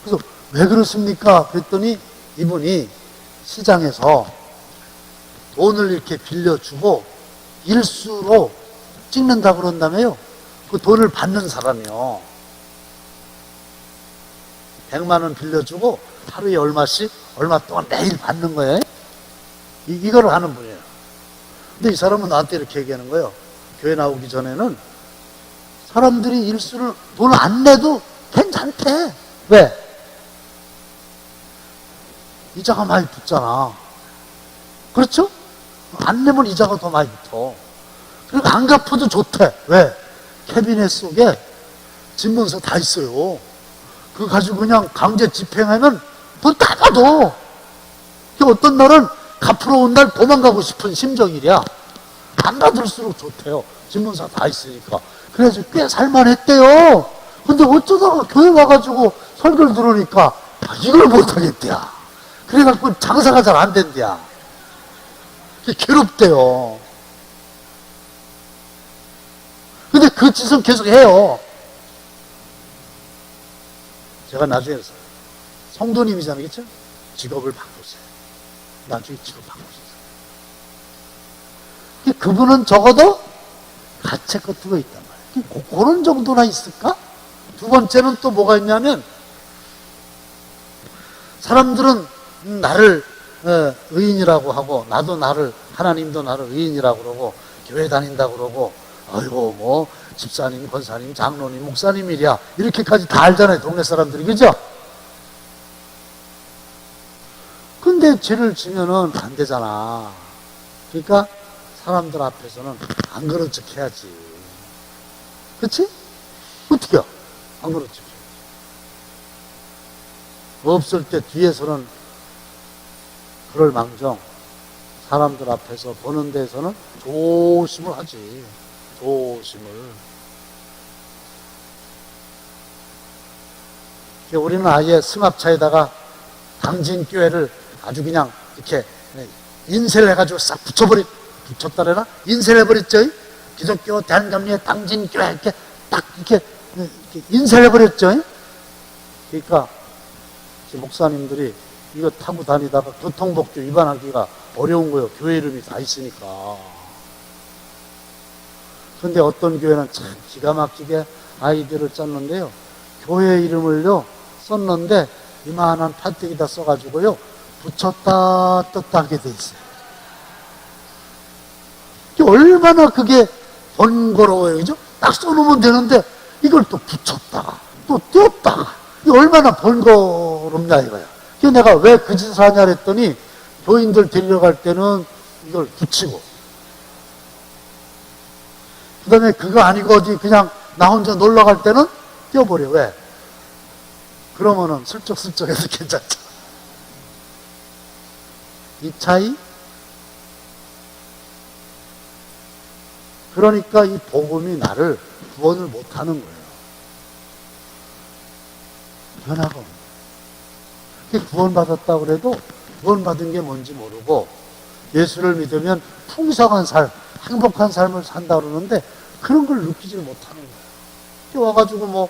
Speaker 1: 그래서 왜 그렇습니까? 그랬더니 이분이 시장에서 돈을 이렇게 빌려주고 일수로 찍는다고 그런다며요. 그 돈을 받는 사람이요. 100만 원 빌려주고 하루에 얼마씩 얼마 동안 매일 받는 거예요. 이거를 하는 분이에요. 근데 이 사람은 나한테 이렇게 얘기하는 거예요. 교회 나오기 전에는 사람들이 일수를 돈을 안 내도 괜찮대. 왜? 이자가 많이 붙잖아. 그렇죠? 안 내면 이자가 더 많이 붙어. 그리고 안 갚아도 좋대. 왜? 캐비넷 속에 집문서 다 있어요. 그거 가지고 그냥 강제 집행하면 돈 다 받아. 어떤 날은 갚으러 온 날 도망가고 싶은 심정이랴. 안 받을수록 좋대요. 집문서 다 있으니까. 그래서 꽤 살만했대요. 근데 어쩌다가 교회 와가지고 설교를 들으니까 이걸 못하겠대야. 그래갖고 장사가 잘 안 된대야. 괴롭대요. 근데 그 짓은 계속 해요. 제가 나중에 성도님이잖아요. 그렇죠? 직업을 바꾸세요. 나중에 직업 바꾸세요. 그분은 적어도 가책 같은 거 있단 말이에요. 그런 정도나 있을까? 두 번째는 또 뭐가 있냐면, 사람들은 나를 의인이라고 하고, 나도 나를, 하나님도 나를 의인이라고 그러고, 교회 다닌다고 그러고, 아이고 뭐 집사님, 권사님, 장로님, 목사님이랴 이렇게까지 다 알잖아요, 동네 사람들이. 그죠? 근데 죄를 지면은 안 되잖아. 그러니까 사람들 앞에서는 안 그런 척 해야지. 그치? 어떻게 안 그런 척 해야지. 없을 때 뒤에서는 그럴 망정, 사람들 앞에서 보는 데에서는 조심을 하지. 조심을. 우리는 아예 승합차에다가 당진교회를 아주 그냥 이렇게 인쇄를 해가지고 싹 붙였다래나? 인쇄를 해버렸죠? 기독교 대한감리의 당진교회 이렇게 딱 이렇게 인쇄를 해버렸죠? 그러니까 목사님들이 이거 타고 다니다가 교통법규 위반하기가 어려운 거예요. 교회 이름이 다 있으니까. 근데 어떤 교회는 참 기가 막히게 아이디어를 짰는데요. 교회 이름을요, 썼는데 이만한 판때기다 써가지고요, 붙였다 떴다 하게 돼 있어요. 얼마나 그게 번거로워요. 그죠? 딱 써놓으면 되는데 이걸 또 붙였다가 또 띄었다가 이게 얼마나 번거롭냐 이거야. 그래서 내가 왜 그 짓을 하냐 그랬더니 교인들 데리러 갈 때는 이걸 붙이고, 그 다음에 그거 아니고 어디 그냥 나 혼자 놀러 갈 때는 띄워버려. 왜? 그러면은 슬쩍슬쩍 해도 괜찮잖아. 이 차이? 그러니까 이 복음이 나를 구원을 못하는 거예요. 변화가 없는 거예요. 구원받았다고 그래도 구원받은 게 뭔지 모르고 예수를 믿으면 풍성한 삶, 행복한 삶을 산다 그러는데 그런 걸 느끼지를 못하는 거예요. 와가지고 뭐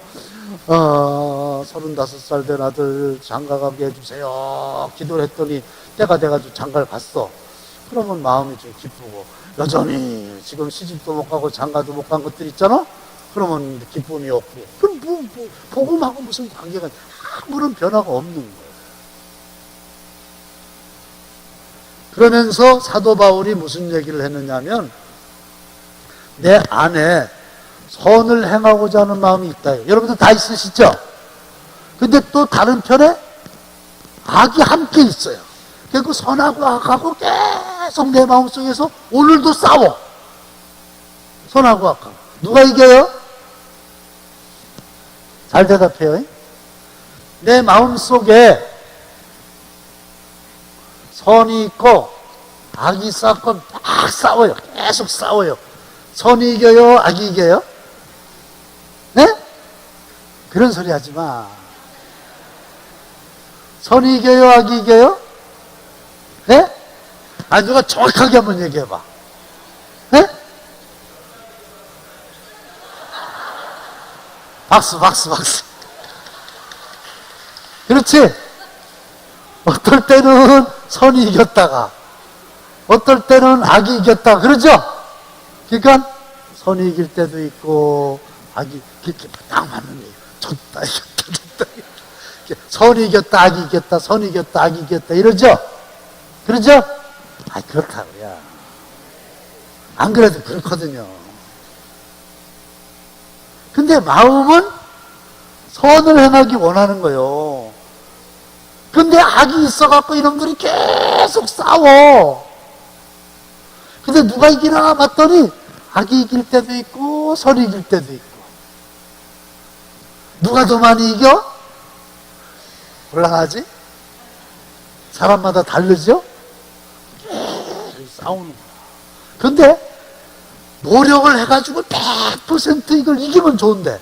Speaker 1: 35살 된 아들 장가가게 해주세요 기도를 했더니 때가 돼가지고 장가를 갔어. 그러면 마음이 좀 기쁘고, 여전히 지금 시집도 못 가고 장가도 못 간 것들 있잖아? 그러면 기쁨이 없고, 그럼 복음하고 무슨 관계가, 아무런 변화가 없는 거예요. 그러면서 사도 바울이 무슨 얘기를 했느냐면, 내 안에 선을 행하고자 하는 마음이 있다. 여러분들 다 있으시죠? 근데 또 다른 편에 악이 함께 있어요. 그리고 선하고 악하고 계속 내 마음속에서 오늘도 싸워. 선하고 악하고. 누가 이겨요? 잘 대답해요. 내 마음속에 선이 있고 악이 쌓고 막 싸워요. 계속 싸워요. 선이 이겨요? 악이 이겨요? 네? 그런 소리 하지 마. 선이 이겨요? 악이 이겨요? 네? 아, 누가 정확하게 한번 얘기해봐. 네? 박수. 그렇지? 어떨 때는 선이 이겼다가, 어떨 때는 악이 이겼다. 그러죠? 그러니까 선이 이길 때도 있고, 악이 이렇게 딱 맞는 거예요. 졌다, 이겼다. 선이 이겼다, 악이 이겼다, 선이 이겼다, 악이 이겼다. 이러죠? 그러죠? 아, 그렇다고요. 안 그래도 그렇거든요. 근데 마음은 선을 행하기 원하는 거예요. 근데 악이 있어갖고 이놈들이 계속 싸워. 근데 누가 이기나 봤더니 악이 이길 때도 있고 선이 이길 때도 있고. 누가 더 많이 이겨? 곤란하지? 사람마다 다르죠? 싸우는 거야. 근데 노력을 해가지고 100% 이걸 이기면 좋은데,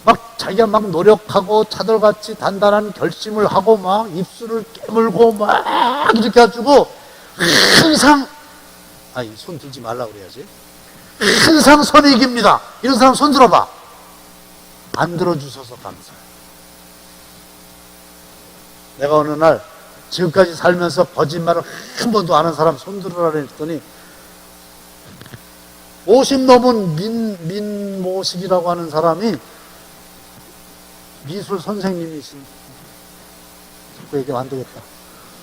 Speaker 1: 막 자기가 막 노력하고 차돌같이 단단한 결심을 하고 막 입술을 깨물고 막 이렇게 해가지고 항상, 아니 손 들지 말라고 그래야지, 항상 선이 이깁니다. 이런 사람 손 들어봐. 안 들어주셔서 감사해요. 내가 어느 날 지금까지 살면서 거짓말을 한 번도 안 한 사람 손 들으라 그랬더니 50 넘은 민모식이라고 하는 사람이 미술 선생님이신, 자꾸 얘기하면 안 되겠다.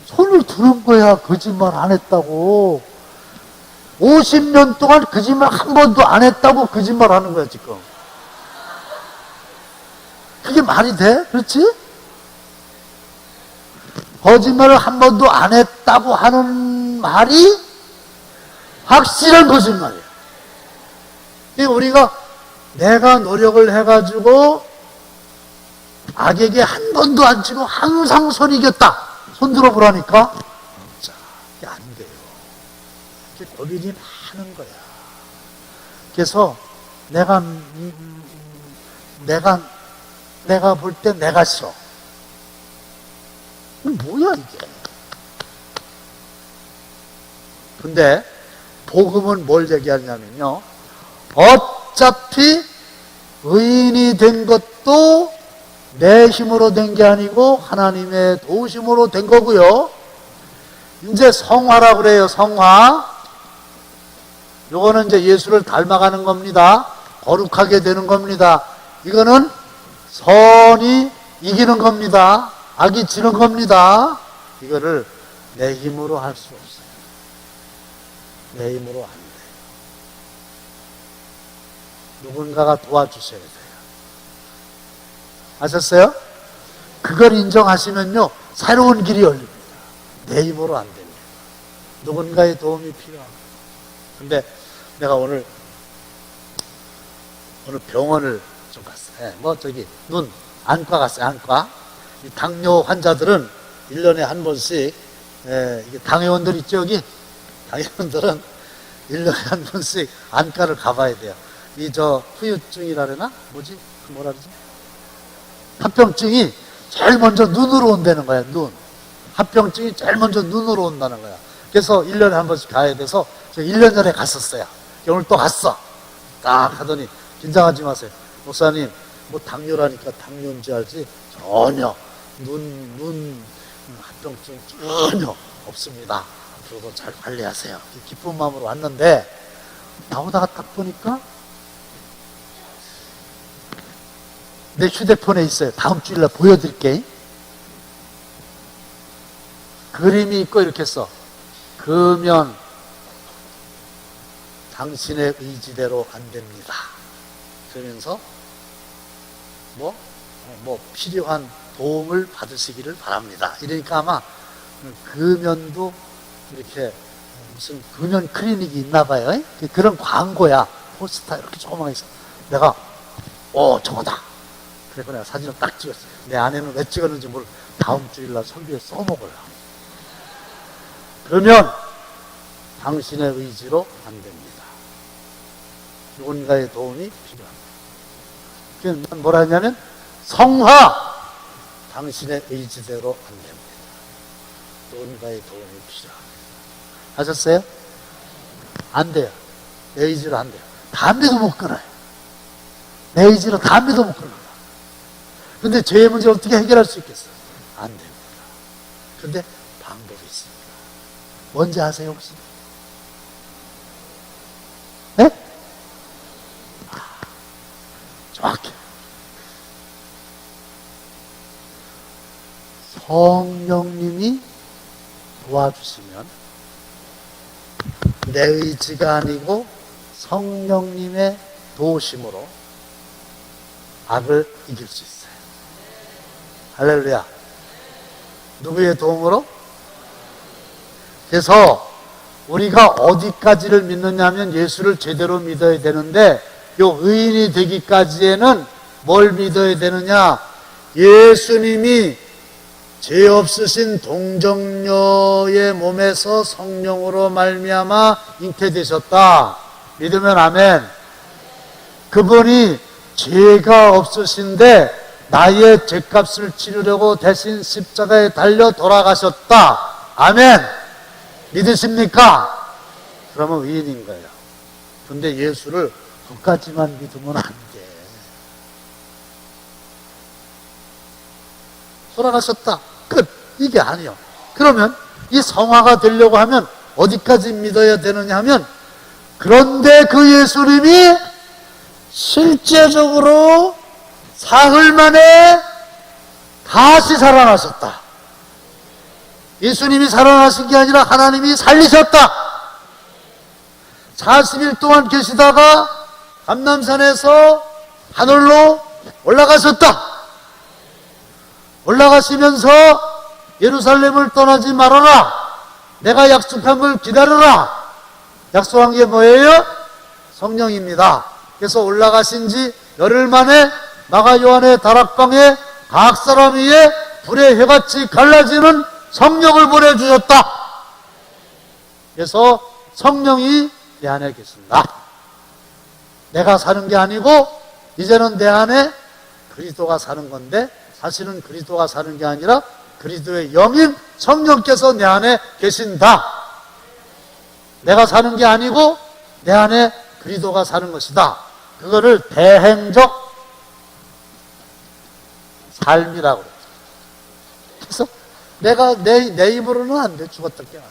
Speaker 1: 손을 드는 거야. 거짓말 안 했다고. 50년 동안 거짓말 한 번도 안 했다고 거짓말 하는 거야, 지금. 그게 말이 돼? 그렇지? 거짓말을 한 번도 안 했다고 하는 말이 확실한 거짓말이야. 우리가 내가 노력을 해가지고 악에게 한 번도 안 치고 항상 손 이겼다. 손 들어보라니까. 자, 이게 안 돼요. 이게 고민이 많은 거야. 그래서 내가 볼 때 내가 싫어. 뭐야 이게. 근데 복음은 뭘 얘기하냐면요, 어차피 의인이 된 것도 내 힘으로 된 게 아니고 하나님의 도우심으로 된 거고요. 이제 성화라고 그래요. 성화. 요거는 이제 예수를 닮아가는 겁니다. 거룩하게 되는 겁니다. 이거는 선이 이기는 겁니다. 악이 지는 겁니다. 이거를 내 힘으로 할 수 없어요. 내 힘으로 안 돼요. 누군가가 도와주셔야 돼요. 아셨어요? 그걸 인정하시면요, 새로운 길이 열립니다. 내 힘으로 안 됩니다. 누군가의 도움이 필요합니다. 근데 내가 오늘 병원을 좀 갔어요. 눈 안과 갔어요. 안과. 이 당뇨 환자들은 1년에 한 번씩, 이게 당회원들 있죠, 여기? 당회원들은 1년에 한 번씩 안과를 가봐야 돼요. 후유증이라 그러나? 뭐라 그러지? 합병증이 제일 먼저 눈으로 온다는 거야, 눈. 합병증이 제일 먼저 눈으로 온다는 거야. 그래서 1년에 한 번씩 가야 돼서, 저 1년 전에 갔었어요. 오늘 또 갔어. 딱 하더니, 긴장하지 마세요. 목사님, 당뇨라니까 당뇨인 줄 알지? 전혀. 눈 합병증 전혀 없습니다. 앞으로도 잘 관리하세요. 기쁜 마음으로 왔는데, 나오다가 딱 보니까, 내 휴대폰에 있어요. 다음 주일날 보여드릴게. 그림이 있고 이렇게 써. 그러면 당신의 의지대로 안 됩니다. 그러면서 필요한 도움을 받으시기를 바랍니다. 이러니까 아마 금연도 이렇게 무슨 금연 클리닉이 있나 봐요. 그런 광고야. 포스터 이렇게 조그맣게 있어. 내가 저거다. 그래서 내가 사진을 딱 찍었어요. 내 아내는 왜 찍었는지 모르고 다음 주일날 설교에 써먹으려고. 그러면 당신의 의지로 안 됩니다. 누군가의 도움이 필요합니다. 그래서 뭐라 하냐면 성화! 당신의 의지대로 안 됩니다. 누군가의 도움이 필요합니다. 하셨어요? 안 돼요. 내 의지로 안 돼요. 담배도 못 끊어요. 내 의지로 담배도 못 끊어요. 근데 죄의 문제를 어떻게 해결할 수 있겠어요? 안 됩니다. 근데 방법이 있습니다. 뭔지 아세요, 혹시? 네? 정확해. 성령님이 도와주시면 내 의지가 아니고 성령님의 도우심으로 악을 이길 수 있어요. 할렐루야. 누구의 도움으로? 그래서 우리가 어디까지를 믿느냐면 예수를 제대로 믿어야 되는데, 요 의인이 되기까지에는 뭘 믿어야 되느냐? 예수님이 죄 없으신 동정녀의 몸에서 성령으로 말미암아 잉태되셨다. 믿으면 아멘. 그분이 죄가 없으신데 나의 죄값을 치르려고 대신 십자가에 달려 돌아가셨다. 아멘. 믿으십니까? 그러면 의인인 거예요. 근데 예수를 그까지만 믿으면 안 돼. 돌아가셨다. 끝. 이게 아니요. 그러면 이 성화가 되려고 하면 어디까지 믿어야 되느냐 하면 그런데 그 예수님이 실제적으로 사흘 만에 다시 살아나셨다. 예수님이 살아나신 게 아니라 하나님이 살리셨다. 40일 동안 계시다가 감람산에서 하늘로 올라가셨다. 올라가시면서 예루살렘을 떠나지 말아라. 내가 약속한 걸 기다려라. 약속한 게 뭐예요? 성령입니다. 그래서 올라가신 지 열흘 만에 마가 요한의 다락방에 각 사람 위에 불의 혀같이 갈라지는 성령을 보내주셨다. 그래서 성령이 내 안에 계신다. 내가 사는 게 아니고 이제는 내 안에 그리스도가 사는 건데, 사실은 그리스도가 사는 게 아니라 그리스도의 영인 성령께서 내 안에 계신다. 내가 사는 게 아니고 내 안에 그리스도가 사는 것이다. 그거를 대행적 삶이라고 그래요. 그래서 내가 내 입으로는 안 돼. 죽었다 깨나.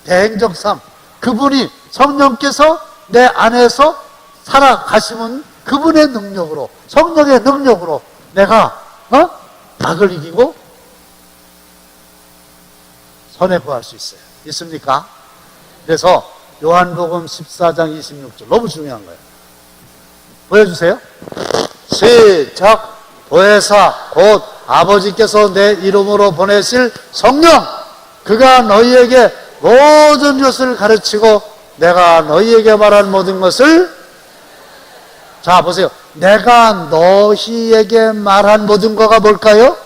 Speaker 1: 대행적 삶. 그분이 성령께서 내 안에서 살아가시면 그분의 능력으로, 성령의 능력으로 내가 악을 이기고 선에 구할 수 있어요. 있습니까? 그래서 요한복음 14장 26절 너무 중요한 거예요. 보여주세요. 시작. 보혜사 곧 아버지께서 내 이름으로 보내실 성령, 그가 너희에게 모든 것을 가르치고 내가 너희에게 말한 모든 것을, 자 보세요. 내가 너희에게 말한 모든 거가 뭘까요?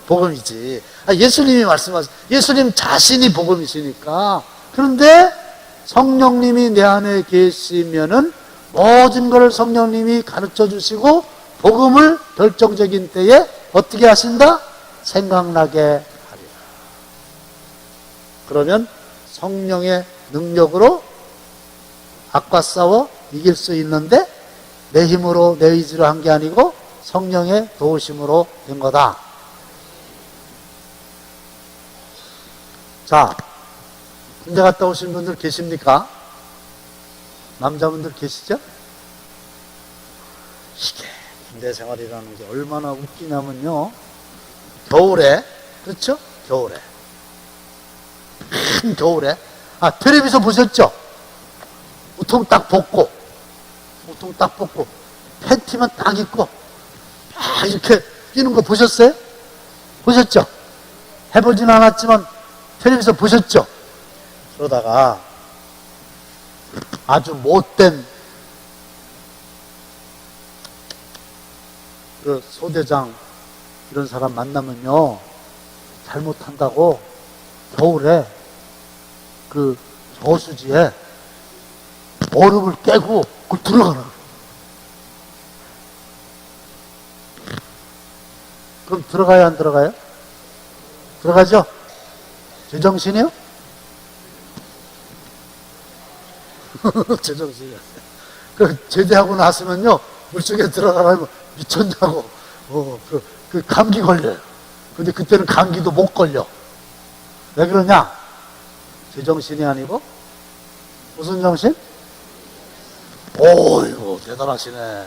Speaker 1: 복음이지. 예수님이 말씀하세요. 예수님 자신이 복음이시니까. 그런데 성령님이 내 안에 계시면은 모든 것을 성령님이 가르쳐 주시고 복음을 결정적인 때에 어떻게 하신다? 생각나게 하리라. 그러면 성령의 능력으로 악과 싸워 이길 수 있는데, 내 힘으로 내 의지로 한 게 아니고 성령의 도우심으로 된 거다. 자, 군대 갔다 오신 분들 계십니까? 남자분들 계시죠? 이게 군대 생활이라는 게 얼마나 웃기냐면요, 겨울에, 그렇죠? 겨울에, 큰 겨울에, 텔레비전 보셨죠? 우통 딱 벗고 팬티만 딱 입고 막 이렇게 뛰는 거 보셨어요? 보셨죠? 해보진 않았지만 텔레비전 보셨죠? 그러다가 아주 못된 그 소대장 이런 사람 만나면요, 잘못한다고 겨울에 그 저수지에 얼음을 깨고 그걸 들어가라. 그럼 들어가요, 안 들어가요? 들어가죠? 제정신이요? 제정신이요. 그 제대하고 나서면요, 물속에 들어가라면 미쳤냐고. 그 감기 걸려요. 근데 그때는 감기도 못 걸려. 왜 그러냐? 제정신이 아니고 무슨 정신? 오이고 대단하시네.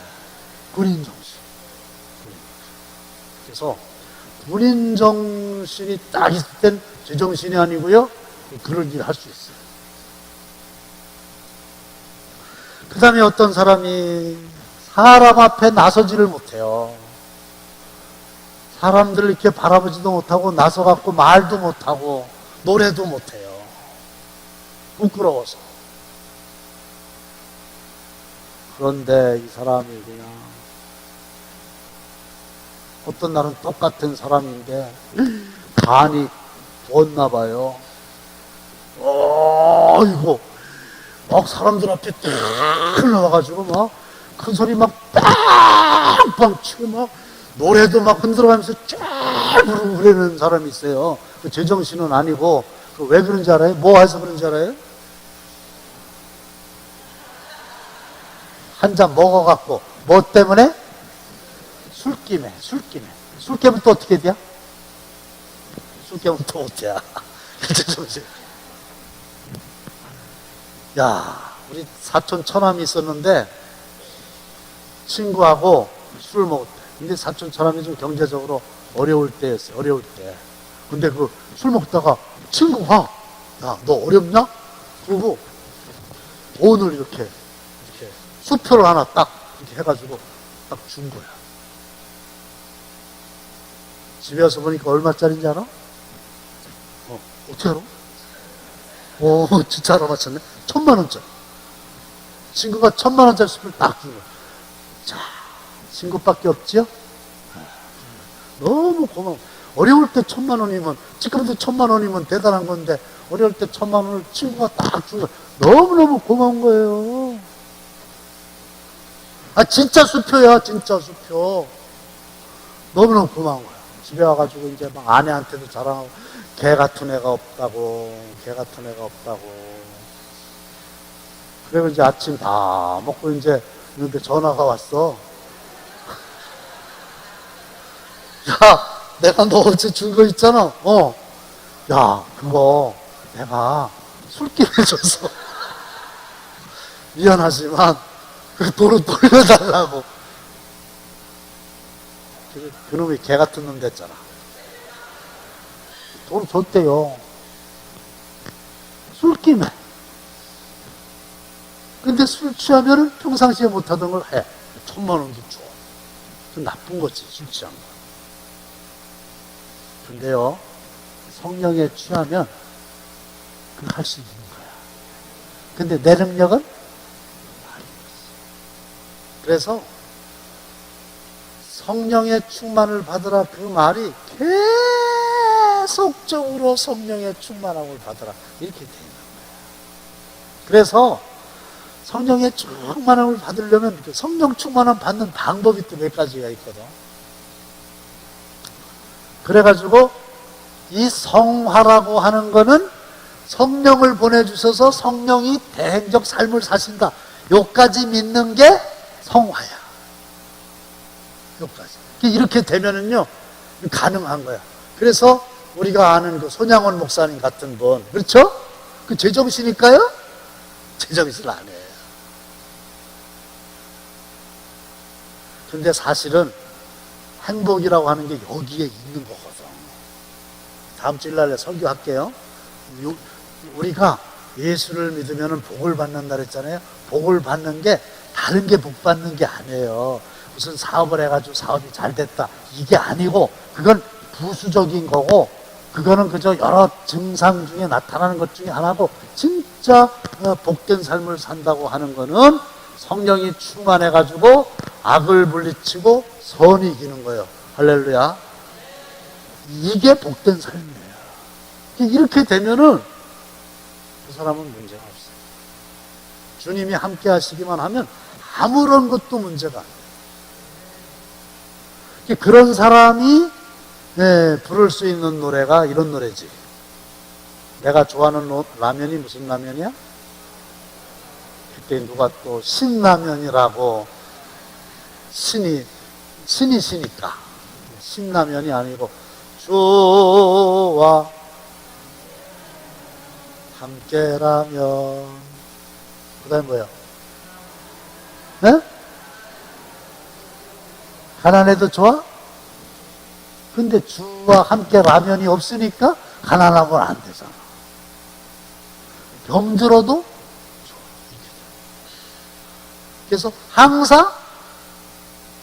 Speaker 1: 군인 정신. 그래서 군인 정신이 딱 있을 땐 제정신이 아니고요, 그런 일 할 수 있어요. 그 다음에 어떤 사람이 사람 앞에 나서지를 못해요. 사람들을 이렇게 바라보지도 못하고 나서갖고 말도 못하고 노래도 못해요. 부끄러워서. 그런데 이 사람이 그냥 어떤 날은 똑같은 사람인데 간이 부었나 봐요. 이거 막 사람들 앞에 딱 나와가지고 막 큰 소리 막 빵빵 치고 막 노래도 막 흔들어가면서 쫙 부르고 그러는 사람이 있어요. 그 제정신은 아니고, 왜 그런지 알아요? 뭐 해서 그런지 알아요? 한 잔 먹어갖고. 뭐 때문에? 술김에. 술 깨면 또 어떻게 돼요? 술 깨면 또 어때야? 제정신. 야, 우리 사촌 처남이 있었는데 친구하고 술을 먹었대. 근데 사촌 처남이 좀 경제적으로 어려울 때였어요. 어려울 때. 근데 그 술 먹다가 친구가 야, 너 어렵냐? 그러고 돈을 이렇게 수표를 하나 딱 이렇게 해가지고 딱 준 거야. 집에 와서 보니까 얼마짜리인지 알아? 어떻게 알아? 진짜 알아맞혔네. 1000만원짜리. 친구가 1000만원짜리 수표를 딱 준 거야. 자, 친구밖에 없지요? 너무 고마워. 어려울 때 1000만원이면, 지금도 1000만원이면 대단한 건데, 어려울 때 1000만원을 친구가 딱 준 거야. 너무너무 고마운 거예요. 아, 진짜 수표야, 진짜 수표. 너무너무 고마운 거야. 집에 와가지고 이제 막 아내한테도 자랑하고, 개 같은 애가 없다고, 개 같은 애가 없다고. 그리고 이제 아침 다 먹고 이제, 이런데 전화가 왔어. 야, 내가 너 어제 준 거 있잖아. 야, 그거 내가 술김에 줬어. 미안하지만 그 돈을 돌려달라고. 그놈이 개 같은 놈 됐잖아. 돈을 줬대요. 술김에. 근데 술 취하면은 평상시에 못하던 걸 해. 1000만원도 줘. 좀 나쁜 거지, 술 취한 거. 근데요, 성령에 취하면 그걸 할 수 있는 거야. 근데 내 능력은 그래서 성령의 충만을 받으라 그 말이 계속적으로 성령의 충만함을 받으라 이렇게 되어 있는 거예요. 그래서 성령의 충만함을 받으려면 성령 충만함 받는 방법이 또 몇 가지가 있거든. 그래가지고 이 성화라고 하는 거는 성령을 보내주셔서 성령이 대행적 삶을 사신다. 요까지 믿는 게 성화야. 요까지. 이렇게 되면은요, 가능한 거야. 그래서 우리가 아는 그 손양원 목사님 같은 분, 그렇죠? 그 제정신일까요? 제정신을 안 해요. 근데 사실은 행복이라고 하는 게 여기에 있는 거거든. 다음 주일날에 설교할게요. 우리가 예수를 믿으면 복을 받는다 그랬잖아요. 복을 받는 게 다른 게 복 받는 게 아니에요. 무슨 사업을 해가지고 사업이 잘 됐다. 이게 아니고 그건 부수적인 거고 그거는 그저 여러 증상 중에 나타나는 것 중에 하나고 진짜 복된 삶을 산다고 하는 거는 성령이 충만해가지고 악을 물리치고 선이 이기는 거예요. 할렐루야. 이게 복된 삶이에요. 이렇게 되면은 그 사람은 문제가 없어요. 주님이 함께 하시기만 하면 아무런 것도 문제가 안 돼요. 그런 사람이 부를 수 있는 노래가 이런 노래지. 내가 좋아하는 라면이 무슨 라면이야? 그때 누가 또 신라면이라고 신이시니까 신라면이 아니고 주와 함께라면 그 다음에 뭐야? 네? 가난해도 좋아? 근데 주와 함께 라면이 없으니까 가난하고는 안 되잖아. 병들어도 좋아. 그래서 항상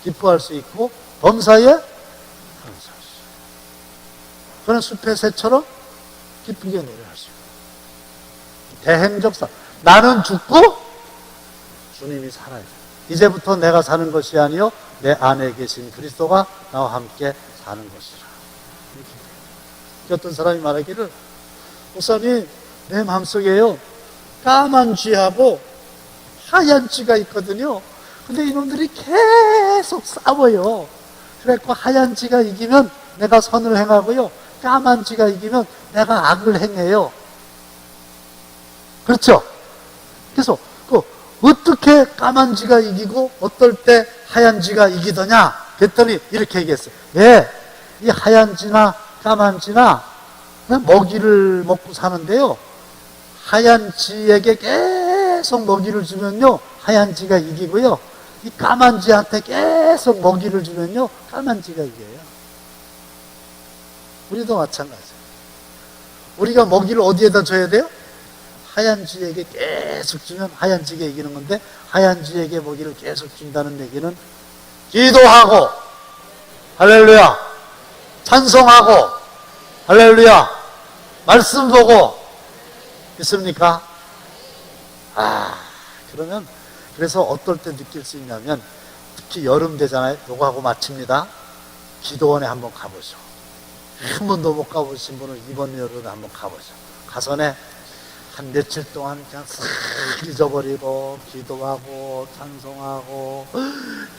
Speaker 1: 기뻐할 수 있고 범사에 항상 수 있어요. 그런 숲의 새처럼 기쁘게 노래할 수 있고 대행적사 나는 죽고 주님이 살아야 돼. 이제부터 내가 사는 것이 아니요 내 안에 계신 그리스도가 나와 함께 사는 것이라. 이렇게 어떤 사람이 말하기를 목사님 내 마음속에요 까만 쥐하고 하얀 쥐가 있거든요. 근데 이놈들이 계속 싸워요. 그래서 하얀 쥐가 이기면 내가 선을 행하고요 까만 쥐가 이기면 내가 악을 행해요. 그렇죠? 그래서 어떻게 까만 쥐가 이기고 어떨 때 하얀 쥐가 이기더냐 그랬더니 이렇게 얘기했어요. 예, 이 하얀 쥐나 까만 쥐나 먹이를 먹고 사는데요 하얀 쥐에게 계속 계속 먹이를 주면요, 하얀 쥐가 이기고요. 이 까만 쥐한테 계속 먹이를 주면요, 까만 쥐가 이겨요. 우리도 마찬가지예요. 우리가 먹이를 어디에다 줘야 돼요? 하얀 쥐에게 계속 주면 하얀 쥐가 이기는 건데, 하얀 쥐에게 먹이를 계속 준다는 얘기는 기도하고 할렐루야, 찬송하고 할렐루야, 말씀 보고 있습니까? 그러면 그래서 어떨 때 느낄 수 있냐면, 특히 여름 되잖아요. 요거 하고 마칩니다. 기도원에 한번 가보죠. 한 번도 못 가보신 분은 이번 여름에 한번 가보죠. 가서네 한 며칠 동안 그냥 싹 잊어버리고 기도하고 찬송하고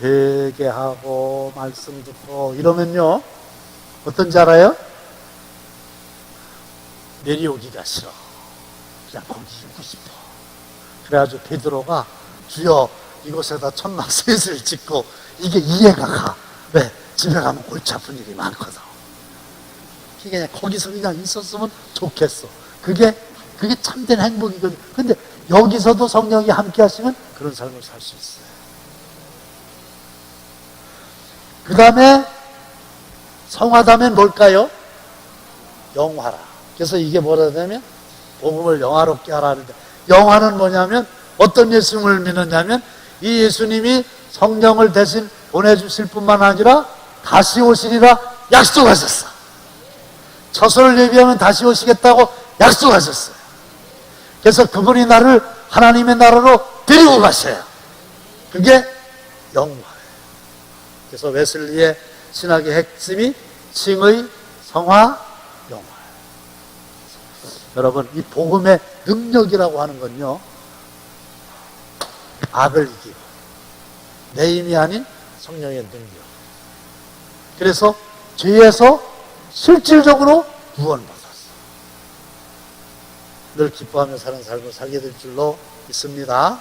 Speaker 1: 회개하고 말씀 듣고 이러면요, 어떤지 알아요? 내려오기가 싫어. 그냥 거기 있고 싶어. 그래가지고 베드로가 주여 이곳에다 천막 셋을 짓고, 이게 이해가 가. 왜? 집에 가면 골치 아픈 일이 많거든. 그냥 거기서 그냥 있었으면 좋겠어. 그게 참된 행복이거든. 근데 여기서도 성령이 함께 하시면 그런 삶을 살 수 있어요. 그 다음에 성화다면 뭘까요? 영화라. 그래서 이게 뭐라 하냐면 복음을 영화롭게 하라 하는데, 영화는 뭐냐면 어떤 예수님을 믿느냐면 이 예수님이 성령을 대신 보내주실 뿐만 아니라 다시 오시리라 약속하셨어. 처소를 예비하면 다시 오시겠다고 약속하셨어요. 그래서 그분이 나를 하나님의 나라로 데리고 가셔요. 그게 영화예요. 그래서 웨슬리의 신학의 핵심이 칭의, 성화, 영화예요. 여러분, 이 복음의 능력이라고 하는 건요, 악을 이기고 내 힘이 아닌 성령의 능력. 그래서 죄에서 실질적으로 구원받았어. 늘 기뻐하며 사는 삶을 살게 될 줄로 믿습니다.